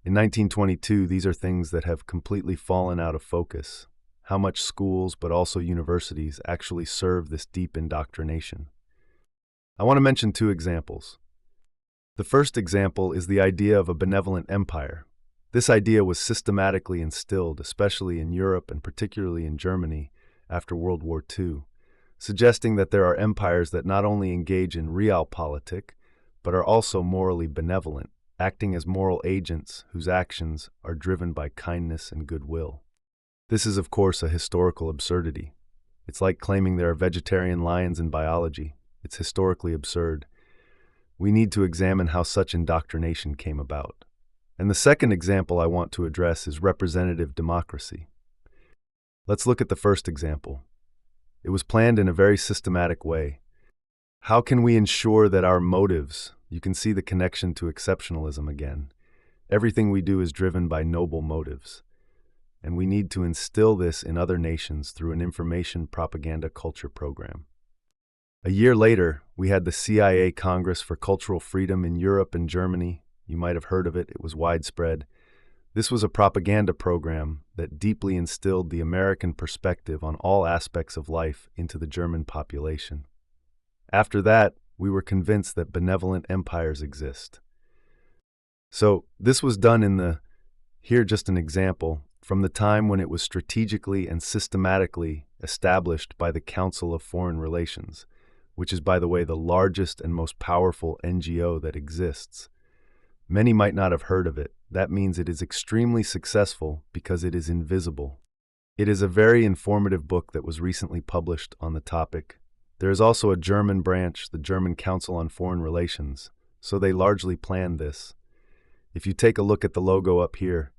In 1922, these are things that have completely fallen out of focus. How much schools, but also universities, actually serve this deep indoctrination. I want to mention two examples. The first example is the idea of a benevolent empire. This idea was systematically instilled, especially in Europe and particularly in Germany, after World War II. suggesting that there are empires that not only engage in realpolitik, but are also morally benevolent, acting as moral agents whose actions are driven by kindness and goodwill. This is, of course, a historical absurdity. It's like claiming there are vegetarian lions in biology. It's historically absurd. We need to examine how such indoctrination came about. And the second example I want to address is representative democracy. Let's look at the first example. It was planned in a very systematic way. How can we ensure that our motives, you can see the connection to exceptionalism again. Everything we do is driven by noble motives. And we need to instill this in other nations through an information propaganda culture program. A year later, we had the CIA Congress for Cultural Freedom in Europe and Germany. You might have heard of it. It was widespread. This was a propaganda program that deeply instilled the American perspective on all aspects of life into the German population. After that, we were convinced that benevolent empires exist. So this was done here just an example, from the time when it was strategically and systematically established by the Council of Foreign Relations, which is, by the way, the largest and most powerful NGO that exists. Many might not have heard of it. That means it is extremely successful because it is invisible. It is a very informative book that was recently published on the topic. There is also a German branch, the German Council on Foreign Relations, so they largely planned this. If you take a look at the logo up here,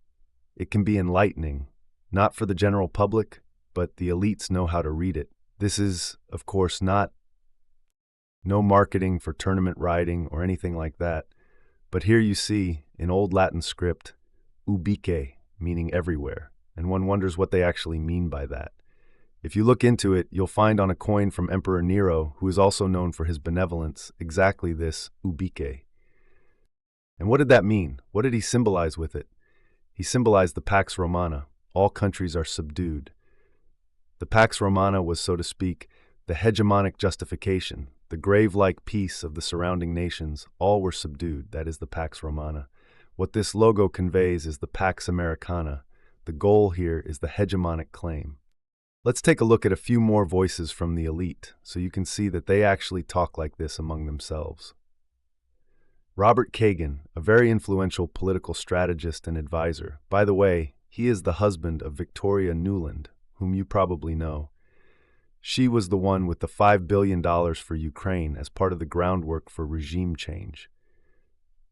it can be enlightening, not for the general public, but the elites know how to read it. This is, of course, no marketing for tournament riding or anything like that. But here you see, in Old Latin script, ubique, meaning everywhere, and one wonders what they actually mean by that. If you look into it, you'll find on a coin from Emperor Nero, who is also known for his benevolence, exactly this ubique. And what did that mean? What did he symbolize with it? He symbolized the Pax Romana. All countries are subdued. The Pax Romana was, so to speak, the hegemonic justification, the grave-like peace of the surrounding nations. All were subdued. That is the Pax Romana. What this logo conveys is the Pax Americana. The goal here is the hegemonic claim. Let's take a look at a few more voices from the elite, so you can see that they actually talk like this among themselves. Robert Kagan, a very influential political strategist and advisor. By the way, he is the husband of Victoria Nuland, whom you probably know. She was the one with the $5 billion for Ukraine as part of the groundwork for regime change.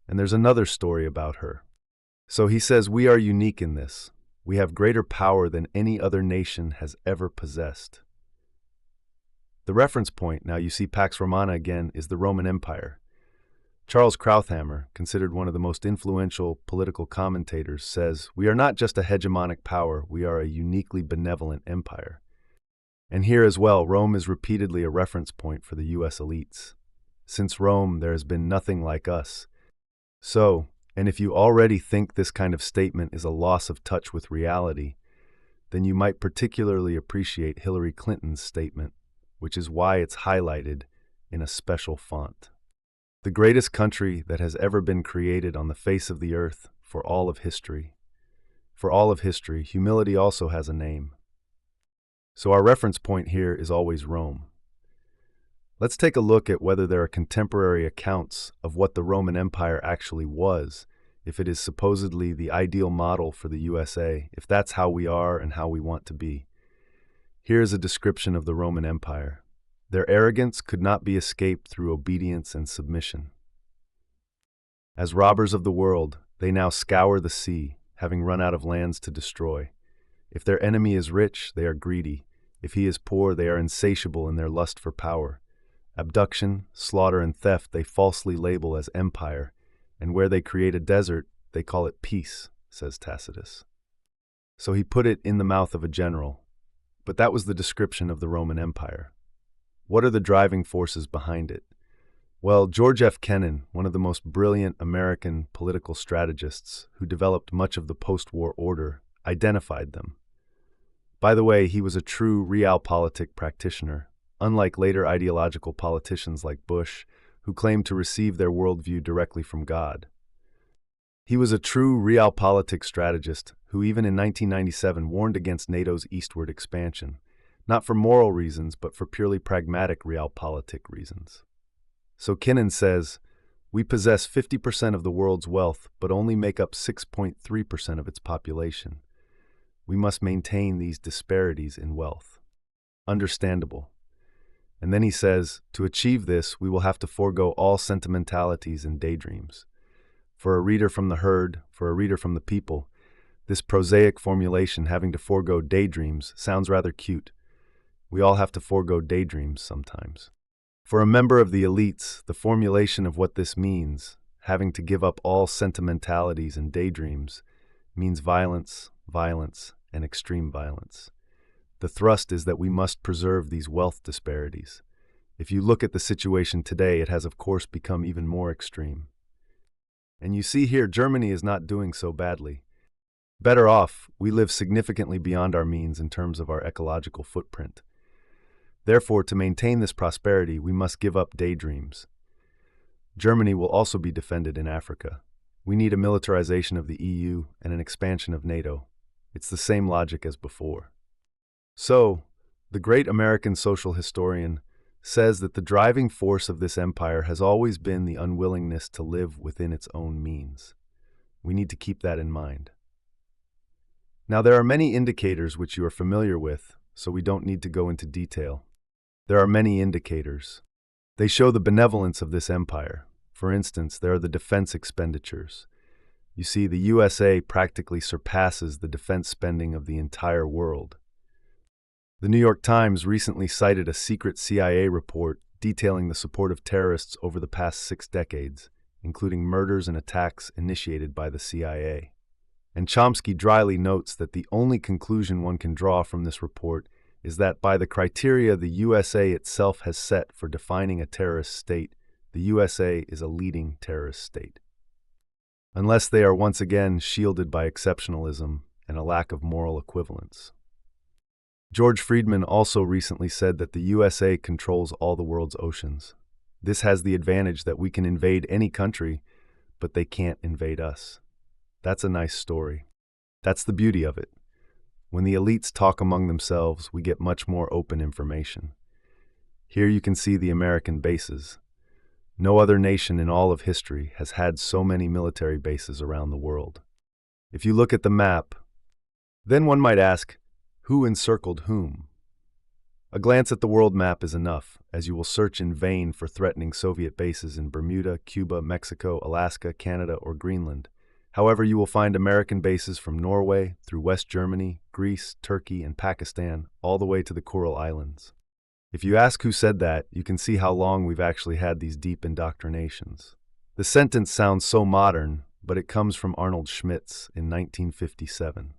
And there's another story about her. So he says, we are unique in this. We have greater power than any other nation has ever possessed. The reference point, now you see Pax Romana again, is the Roman Empire. Charles Krauthammer, considered one of the most influential political commentators, says, we are not just a hegemonic power, we are a uniquely benevolent empire. And here as well, Rome is repeatedly a reference point for the US elites. Since Rome, there has been nothing like us. So, and if you already think this kind of statement is a loss of touch with reality, then you might particularly appreciate Hillary Clinton's statement, which is why it's highlighted in a special font. The greatest country that has ever been created on the face of the earth for all of history. For all of history, humility also has a name. So our reference point here is always Rome. Let's take a look at whether there are contemporary accounts of what the Roman Empire actually was, if it is supposedly the ideal model for the USA, if that's how we are and how we want to be. Here is a description of the Roman Empire. Their arrogance could not be escaped through obedience and submission. As robbers of the world, they now scour the sea, having run out of lands to destroy. If their enemy is rich, they are greedy. If he is poor, they are insatiable in their lust for power. Abduction, slaughter, and theft they falsely label as empire, and where they create a desert, they call it peace, says Tacitus. So he put it in the mouth of a general. But that was the description of the Roman Empire. What are the driving forces behind it? Well, George F. Kennan, one of the most brilliant American political strategists who developed much of the post-war order, identified them. By the way, he was a true realpolitik practitioner, unlike later ideological politicians like Bush, who claimed to receive their worldview directly from God. He was a true realpolitik strategist who even in 1997 warned against NATO's eastward expansion, not for moral reasons, but for purely pragmatic realpolitik reasons. So Kinnan says, we possess 50% of the world's wealth, but only make up 6.3% of its population. We must maintain these disparities in wealth. Understandable. And then he says, to achieve this, we will have to forego all sentimentalities and daydreams. For a reader from the herd, for a reader from the people, this prosaic formulation, having to forego daydreams, sounds rather cute. We all have to forego daydreams sometimes. For a member of the elites, the formulation of what this means, having to give up all sentimentalities and daydreams, means violence, violence, and extreme violence. The thrust is that we must preserve these wealth disparities. If you look at the situation today, it has of course become even more extreme. And you see here, Germany is not doing so badly. Better off, we live significantly beyond our means in terms of our ecological footprint. Therefore, to maintain this prosperity, we must give up daydreams. Germany will also be defended in Africa. We need a militarization of the EU and an expansion of NATO. It's the same logic as before. So, the great American social historian says that the driving force of this empire has always been the unwillingness to live within its own means. We need to keep that in mind. Now, there are many indicators which you are familiar with, so we don't need to go into detail. There are many indicators. They show the benevolence of this empire. For instance, there are the defense expenditures. You see, the USA practically surpasses the defense spending of the entire world. The New York Times recently cited a secret CIA report detailing the support of terrorists over the past 6 decades, including murders and attacks initiated by the CIA. And Chomsky dryly notes that the only conclusion one can draw from this report is that by the criteria the USA itself has set for defining a terrorist state, the USA is a leading terrorist state. Unless they are once again shielded by exceptionalism and a lack of moral equivalence. George Friedman also recently said that the USA controls all the world's oceans. This has the advantage that we can invade any country, but they can't invade us. That's a nice story. That's the beauty of it. When the elites talk among themselves, we get much more open information. Here you can see the American bases. No other nation in all of history has had so many military bases around the world. If you look at the map, then one might ask, who encircled whom? A glance at the world map is enough, as you will search in vain for threatening Soviet bases in Bermuda, Cuba, Mexico, Alaska, Canada, or Greenland. However, you will find American bases from Norway, through West Germany, Greece, Turkey, and Pakistan, all the way to the Kuril Islands. If you ask who said that, you can see how long we've actually had these deep indoctrinations. The sentence sounds so modern, but it comes from Arnold Schmitz in 1957.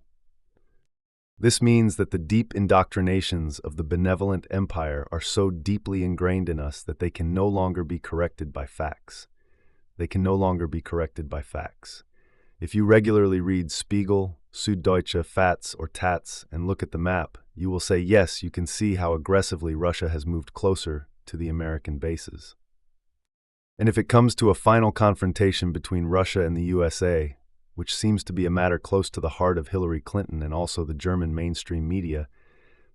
This means that the deep indoctrinations of the benevolent empire are so deeply ingrained in us that they can no longer be corrected by facts. They can no longer be corrected by facts. If you regularly read Spiegel, Süddeutsche, FATS, or TATS and look at the map, you will say, yes, you can see how aggressively Russia has moved closer to the American bases. And if it comes to a final confrontation between Russia and the USA, which seems to be a matter close to the heart of Hillary Clinton and also the German mainstream media,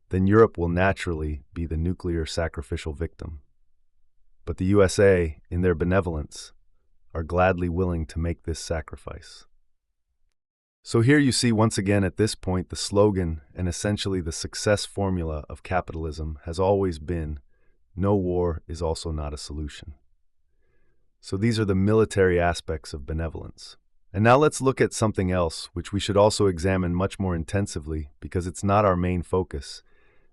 then Europe will naturally be the nuclear sacrificial victim. But the USA, in their benevolence, are gladly willing to make this sacrifice. So here you see once again at this point the slogan and essentially the success formula of capitalism has always been, no war is also not a solution. So these are the military aspects of benevolence. And now let's look at something else which we should also examine much more intensively because it's not our main focus,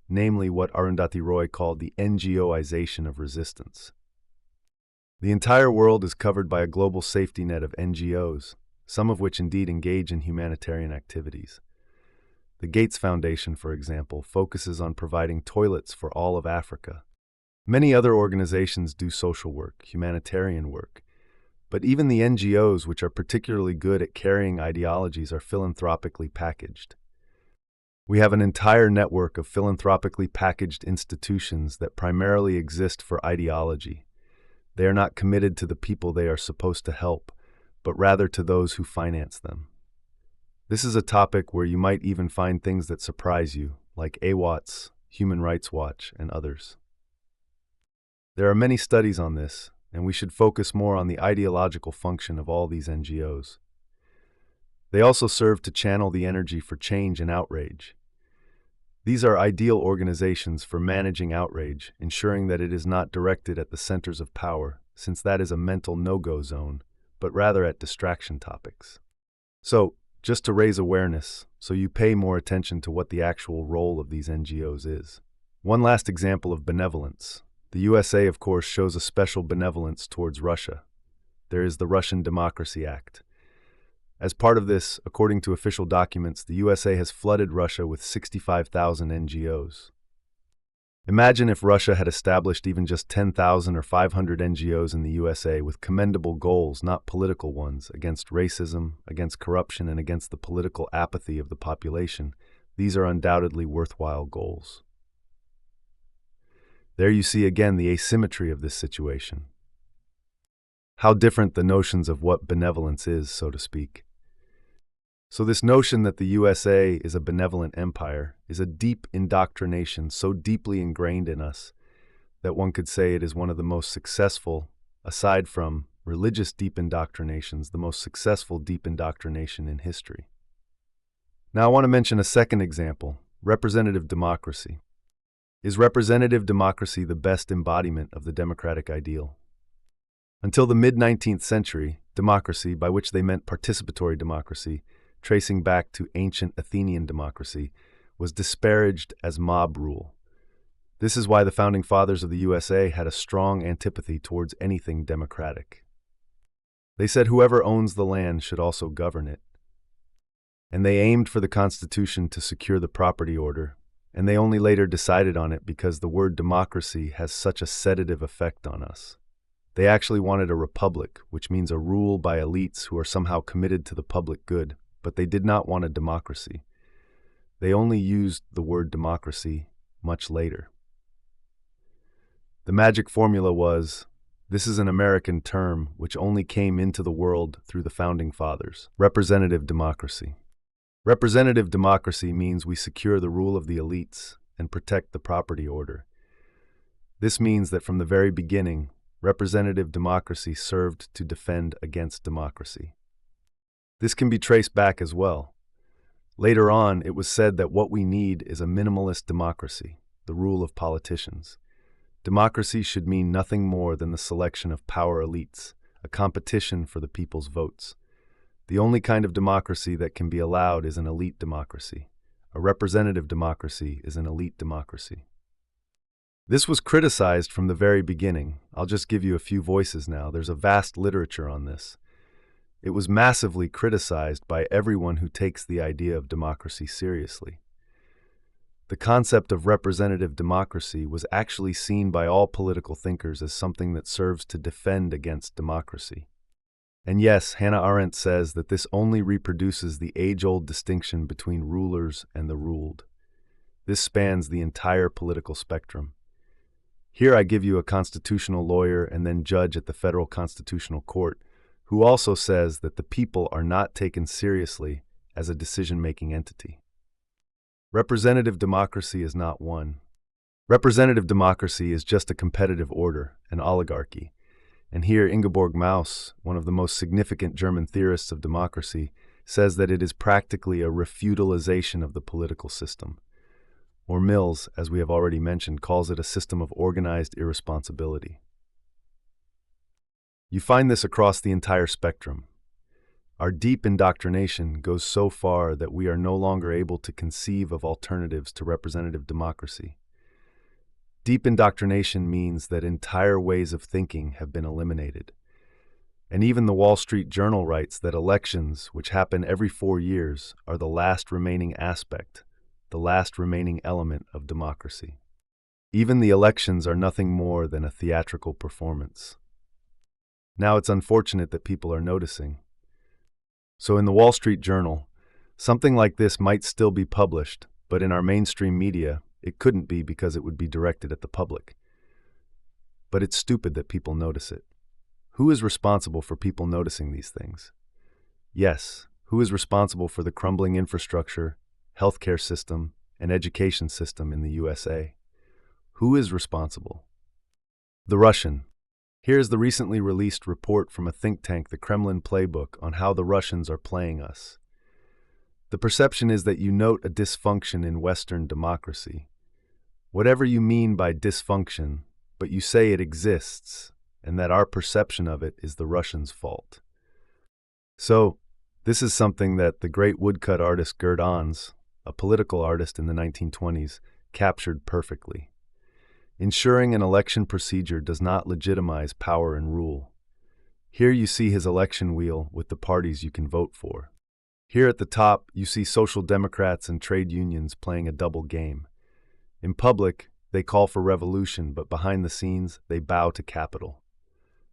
namely what Arundhati Roy called the NGOization of resistance. The entire world is covered by a global safety net of NGOs, some of which indeed engage in humanitarian activities. The Gates Foundation, for example, focuses on providing toilets for all of Africa. Many other organizations do social work, humanitarian work, but even the NGOs, which are particularly good at carrying ideologies, are philanthropically packaged. We have an entire network of philanthropically packaged institutions that primarily exist for ideology. They are not committed to the people they are supposed to help, but rather to those who finance them. This is a topic where you might even find things that surprise you, like AWATS, Human Rights Watch, and others. There are many studies on this, and we should focus more on the ideological function of all these NGOs. They also serve to channel the energy for change and outrage. These are ideal organizations for managing outrage, ensuring that it is not directed at the centers of power, since that is a mental no-go zone, but rather at distraction topics. So, just to raise awareness, so you pay more attention to what the actual role of these NGOs is. One last example of benevolence. The USA, of course, shows a special benevolence towards Russia. There is the Russian Democracy Act. As part of this, according to official documents, the USA has flooded Russia with 65,000 NGOs. Imagine if Russia had established even just 10,000 or 500 NGOs in the USA with commendable goals, not political ones, against racism, against corruption, and against the political apathy of the population. These are undoubtedly worthwhile goals. There you see again the asymmetry of this situation. How different the notions of what benevolence is, so to speak. So this notion that the USA is a benevolent empire is a deep indoctrination so deeply ingrained in us that one could say it is one of the most successful, aside from religious deep indoctrinations, the most successful deep indoctrination in history. Now I want to mention a second example, representative democracy. Is representative democracy the best embodiment of the democratic ideal? Until the mid-19th century, democracy, by which they meant participatory democracy, tracing back to ancient Athenian democracy, was disparaged as mob rule. This is why the founding fathers of the USA had a strong antipathy towards anything democratic. They said whoever owns the land should also govern it. And they aimed for the Constitution to secure the property order, and they only later decided on it because the word democracy has such a sedative effect on us. They actually wanted a republic, which means a rule by elites who are somehow committed to the public good, but they did not want a democracy. They only used the word democracy much later. The magic formula was, this is an American term which only came into the world through the founding fathers, representative democracy. Representative democracy means we secure the rule of the elites and protect the property order. This means that from the very beginning, representative democracy served to defend against democracy. This can be traced back as well. Later on, it was said that what we need is a minimalist democracy, the rule of politicians. Democracy should mean nothing more than the selection of power elites, a competition for the people's votes. The only kind of democracy that can be allowed is an elite democracy. A representative democracy is an elite democracy. This was criticized from the very beginning. I'll just give you a few voices now. There's a vast literature on this. It was massively criticized by everyone who takes the idea of democracy seriously. The concept of representative democracy was actually seen by all political thinkers as something that serves to defend against democracy. And yes, Hannah Arendt says that this only reproduces the age-old distinction between rulers and the ruled. This spans the entire political spectrum. Here I give you a constitutional lawyer and then judge at the Federal Constitutional Court, who also says that the people are not taken seriously as a decision-making entity. Representative democracy is not one. Representative democracy is just a competitive order, an oligarchy. And here Ingeborg Maus, one of the most significant German theorists of democracy, says that it is practically a refeudalization of the political system. Or Mills, as we have already mentioned, calls it a system of organized irresponsibility. You find this across the entire spectrum. Our deep indoctrination goes so far that we are no longer able to conceive of alternatives to representative democracy. Deep indoctrination means that entire ways of thinking have been eliminated. And even the Wall Street Journal writes that elections, which happen every 4 years, are the last remaining aspect, the last remaining element of democracy. Even the elections are nothing more than a theatrical performance. Now it's unfortunate that people are noticing. So in the Wall Street Journal, something like this might still be published, but in our mainstream media, it couldn't be because it would be directed at the public. But it's stupid that people notice it. Who is responsible for people noticing these things? Yes, who is responsible for the crumbling infrastructure, healthcare system, and education system in the USA. Who is responsible? The Russian. Here's the recently released report from a think tank, the Kremlin Playbook, on how the Russians are playing us. The perception is that you note a dysfunction in Western democracy. Whatever you mean by dysfunction, but you say it exists, and that our perception of it is the Russians' fault. So, this is something that the great woodcut artist Gerd Ons, a political artist in the 1920s, captured perfectly. Ensuring an election procedure does not legitimize power and rule. Here you see his election wheel with the parties you can vote for. Here at the top, you see social democrats and trade unions playing a double game. In public, they call for revolution, but behind the scenes, they bow to capital.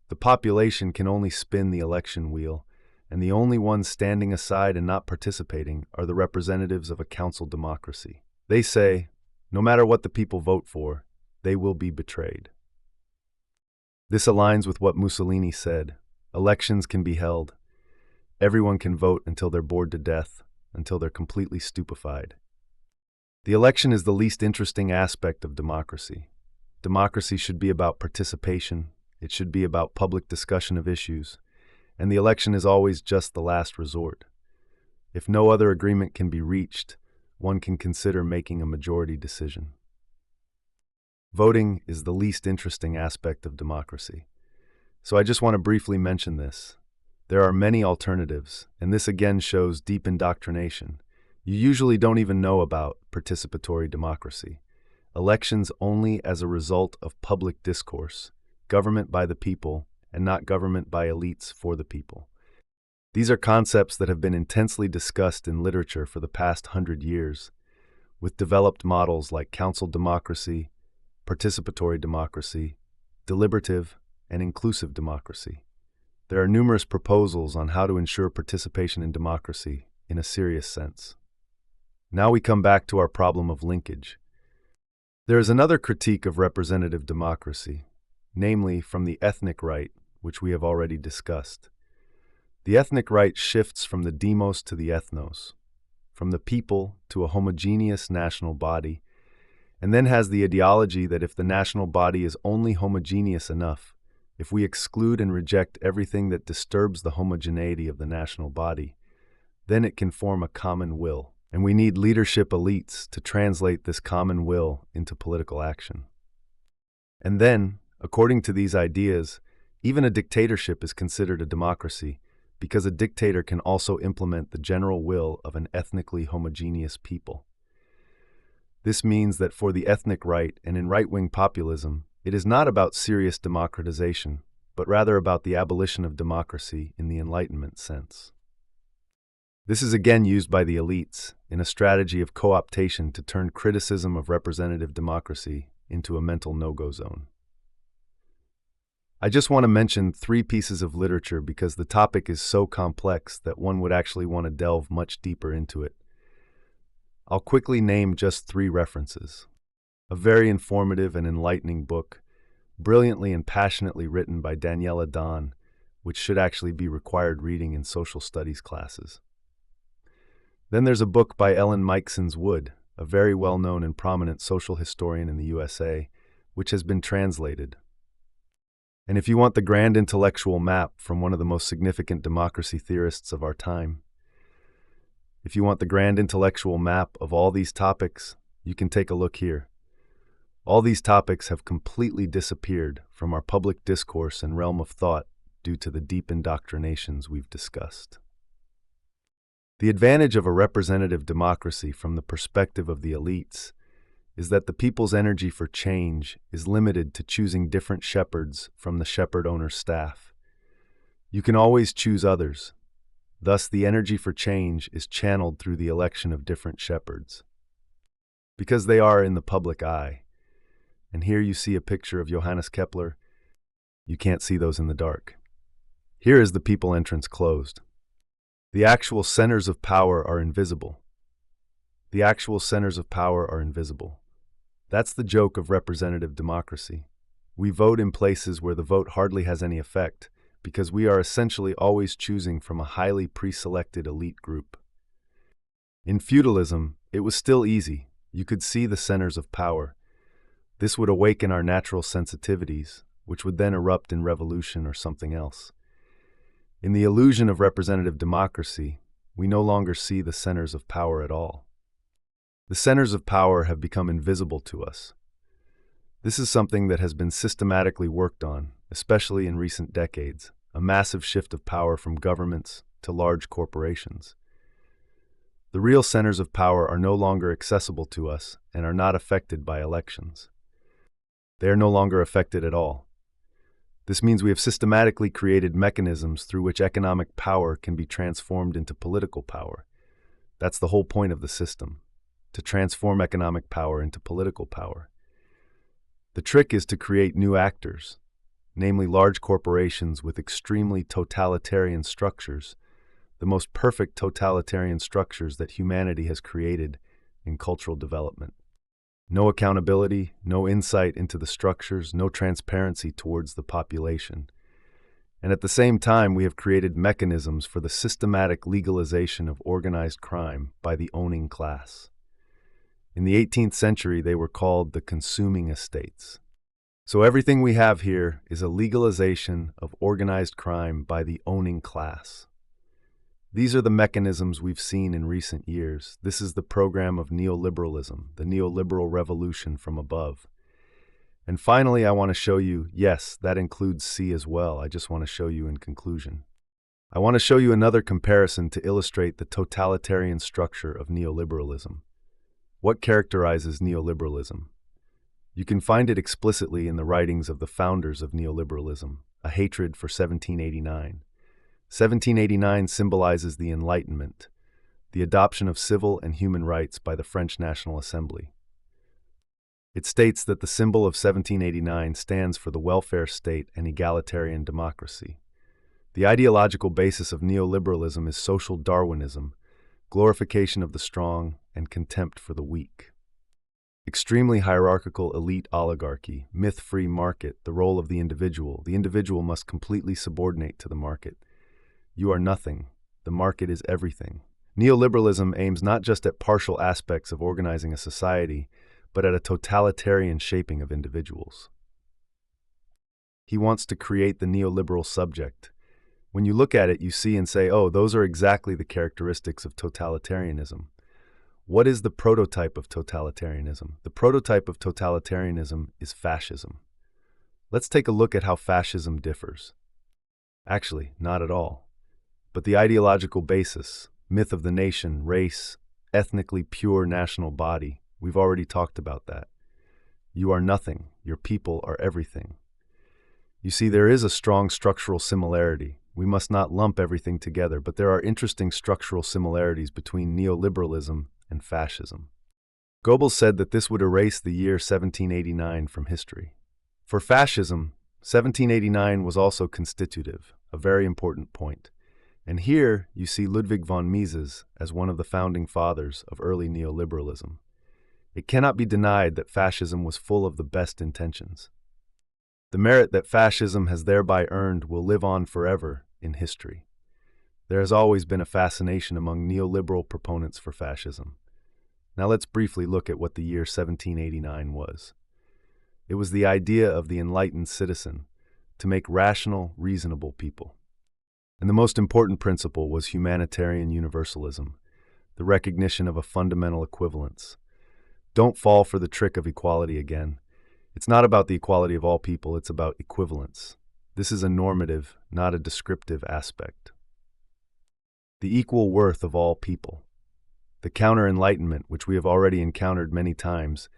The population can only spin the election wheel, and the only ones standing aside and not participating are the representatives of a council democracy. They say, no matter what the people vote for, they will be betrayed. This aligns with what Mussolini said: elections can be held. Everyone can vote until they're bored to death, until they're completely stupefied. The election is the least interesting aspect of democracy. Democracy should be about participation. It should be about public discussion of issues. And the election is always just the last resort. If no other agreement can be reached, one can consider making a majority decision. Voting is the least interesting aspect of democracy. So I just want to briefly mention this. There are many alternatives, and this again shows deep indoctrination. You usually don't even know about participatory democracy. Elections only as a result of public discourse, government by the people, and not government by elites for the people. These are concepts that have been intensely discussed in literature for the past 100 years, with developed models like council democracy, participatory democracy, deliberative, and inclusive democracy. There are numerous proposals on how to ensure participation in democracy in a serious sense. Now we come back to our problem of linkage. There is another critique of representative democracy, namely from the ethnic right, which we have already discussed. The ethnic right shifts from the demos to the ethnos, from the people to a homogeneous national body, and then has the ideology that if the national body is only homogeneous enough, if we exclude and reject everything that disturbs the homogeneity of the national body, then it can form a common will, and we need leadership elites to translate this common will into political action. And then, according to these ideas, even a dictatorship is considered a democracy because a dictator can also implement the general will of an ethnically homogeneous people. This means that for the ethnic right and in right-wing populism, it is not about serious democratization, but rather about the abolition of democracy in the Enlightenment sense. This is again used by the elites in a strategy of co-optation to turn criticism of representative democracy into a mental no-go zone. I just want to mention 3 pieces of literature because the topic is so complex that one would actually want to delve much deeper into it. I'll quickly name just 3 references. A very informative and enlightening book, brilliantly and passionately written by Daniela Don, which should actually be required reading in social studies classes. Then there's a book by Ellen Meiksins Wood, a very well-known and prominent social historian in the USA, which has been translated. And if you want the grand intellectual map from one of the most significant democracy theorists of our time, if you want the grand intellectual map of all these topics, you can take a look here. All these topics have completely disappeared from our public discourse and realm of thought due to the deep indoctrinations we've discussed. The advantage of a representative democracy from the perspective of the elites is that the people's energy for change is limited to choosing different shepherds from the shepherd owner's staff. You can always choose others. Thus, the energy for change is channeled through the election of different shepherds. Because they are in the public eye. And here you see a picture of Johannes Kepler. You can't see those in the dark. Here is the people entrance closed. The actual centers of power are invisible. The actual centers of power are invisible. That's the joke of representative democracy. We vote in places where the vote hardly has any effect, because we are essentially always choosing from a highly pre-selected elite group. In feudalism, it was still easy. you could see the centers of power. This would awaken our natural sensitivities, which would then erupt in revolution or something else. In the illusion of representative democracy, we no longer see the centers of power at all. The centers of power have become invisible to us. This is something that has been systematically worked on, especially in recent decades, a massive shift of power from governments to large corporations. The real centers of power are no longer accessible to us and are not affected by elections. They are no longer affected at all. This means we have systematically created mechanisms through which economic power can be transformed into political power. That's the whole point of the system, to transform economic power into political power. The trick is to create new actors, namely large corporations with extremely totalitarian structures, the most perfect totalitarian structures that humanity has created in cultural development. No accountability, no insight into the structures, no transparency towards the population. And at the same time, we have created mechanisms for the systematic legalization of organized crime by the owning class. In the 18th century, they were called the consuming estates. So everything we have here is a legalization of organized crime by the owning class. These are the mechanisms we've seen in recent years. This is the program of neoliberalism, the neoliberal revolution from above. And finally, I want to show you, yes, that includes C as well. I just want to show you in conclusion. I want to show you another comparison to illustrate the totalitarian structure of neoliberalism. What characterizes neoliberalism? You can find it explicitly in the writings of the founders of neoliberalism, a hatred for 1789. 1789 symbolizes the Enlightenment, the adoption of civil and human rights by the French National Assembly. It states that the symbol of 1789 stands for the welfare state and egalitarian democracy. The ideological basis of neoliberalism is social Darwinism, glorification of the strong, and contempt for the weak. Extremely hierarchical elite oligarchy, myth-free market, the role of the individual. The individual must completely subordinate to the market. You are nothing. The market is everything. Neoliberalism aims not just at partial aspects of organizing a society, but at a totalitarian shaping of individuals. He wants to create the neoliberal subject. When you look at it, you see and say, oh, those are exactly the characteristics of totalitarianism. What is the prototype of totalitarianism? The prototype of totalitarianism is fascism. Let's take a look at how fascism differs. Actually, not at all. But the ideological basis, myth of the nation, race, ethnically pure national body, we've already talked about that. You are nothing. Your people are everything. You see, there is a strong structural similarity. We must not lump everything together, but there are interesting structural similarities between neoliberalism and fascism. Goebbels said that this would erase the year 1789 from history. For fascism, 1789 was also constitutive, a very important point. And here you see Ludwig von Mises as one of the founding fathers of early neoliberalism. It cannot be denied that fascism was full of the best intentions. The merit that fascism has thereby earned will live on forever in history. There has always been a fascination among neoliberal proponents for fascism. Now let's briefly look at what the year 1789 was. It was the idea of the enlightened citizen to make rational, reasonable people. And the most important principle was humanitarian universalism, the recognition of a fundamental equivalence. Don't fall for the trick of equality again. It's not about the equality of all people, it's about equivalence. This is a normative, not a descriptive aspect. The equal worth of all people. The counter-enlightenment, which we have already encountered many times,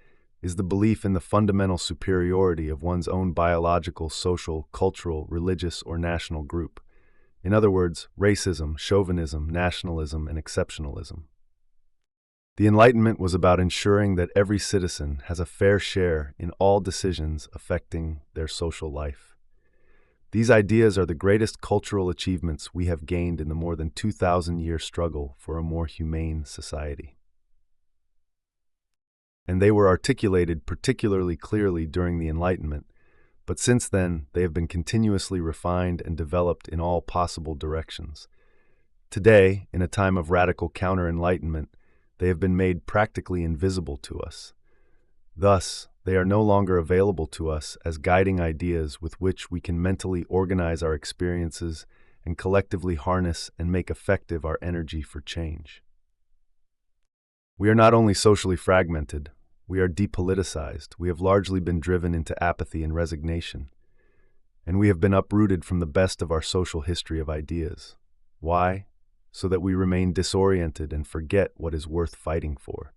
is the belief in the fundamental superiority of one's own biological, social, cultural, religious, or national group. In other words, racism, chauvinism, nationalism, and exceptionalism. The Enlightenment was about ensuring that every citizen has a fair share in all decisions affecting their social life. These ideas are the greatest cultural achievements we have gained in the more than 2,000-year struggle for a more humane society. And they were articulated particularly clearly during the Enlightenment, but since then they have been continuously refined and developed in all possible directions. Today, in a time of radical counter-enlightenment, They have been made practically invisible to us. Thus, they are no longer available to us as guiding ideas with which we can mentally organize our experiences and collectively harness and make effective our energy for change. We are not only socially fragmented, we are depoliticized. We have largely been driven into apathy and resignation, and we have been uprooted from the best of our social history of ideas. Why? So that we remain disoriented and forget what is worth fighting for.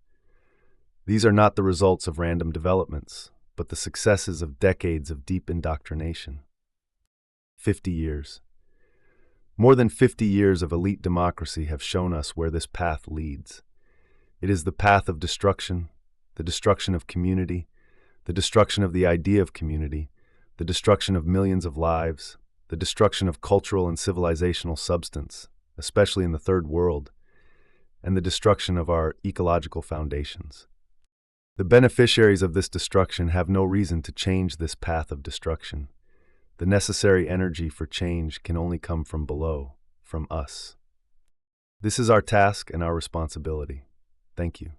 These are not the results of random developments, but the successes of decades of deep indoctrination. 50 years. More than 50 years of elite democracy have shown us where this path leads. It is the path of destruction, the destruction of community, the destruction of the idea of community, the destruction of millions of lives, the destruction of cultural and civilizational substance, especially in the Third World, and the destruction of our ecological foundations. The beneficiaries of this destruction have no reason to change this path of destruction. The necessary energy for change can only come from below, from us. This is our task and our responsibility. Thank you.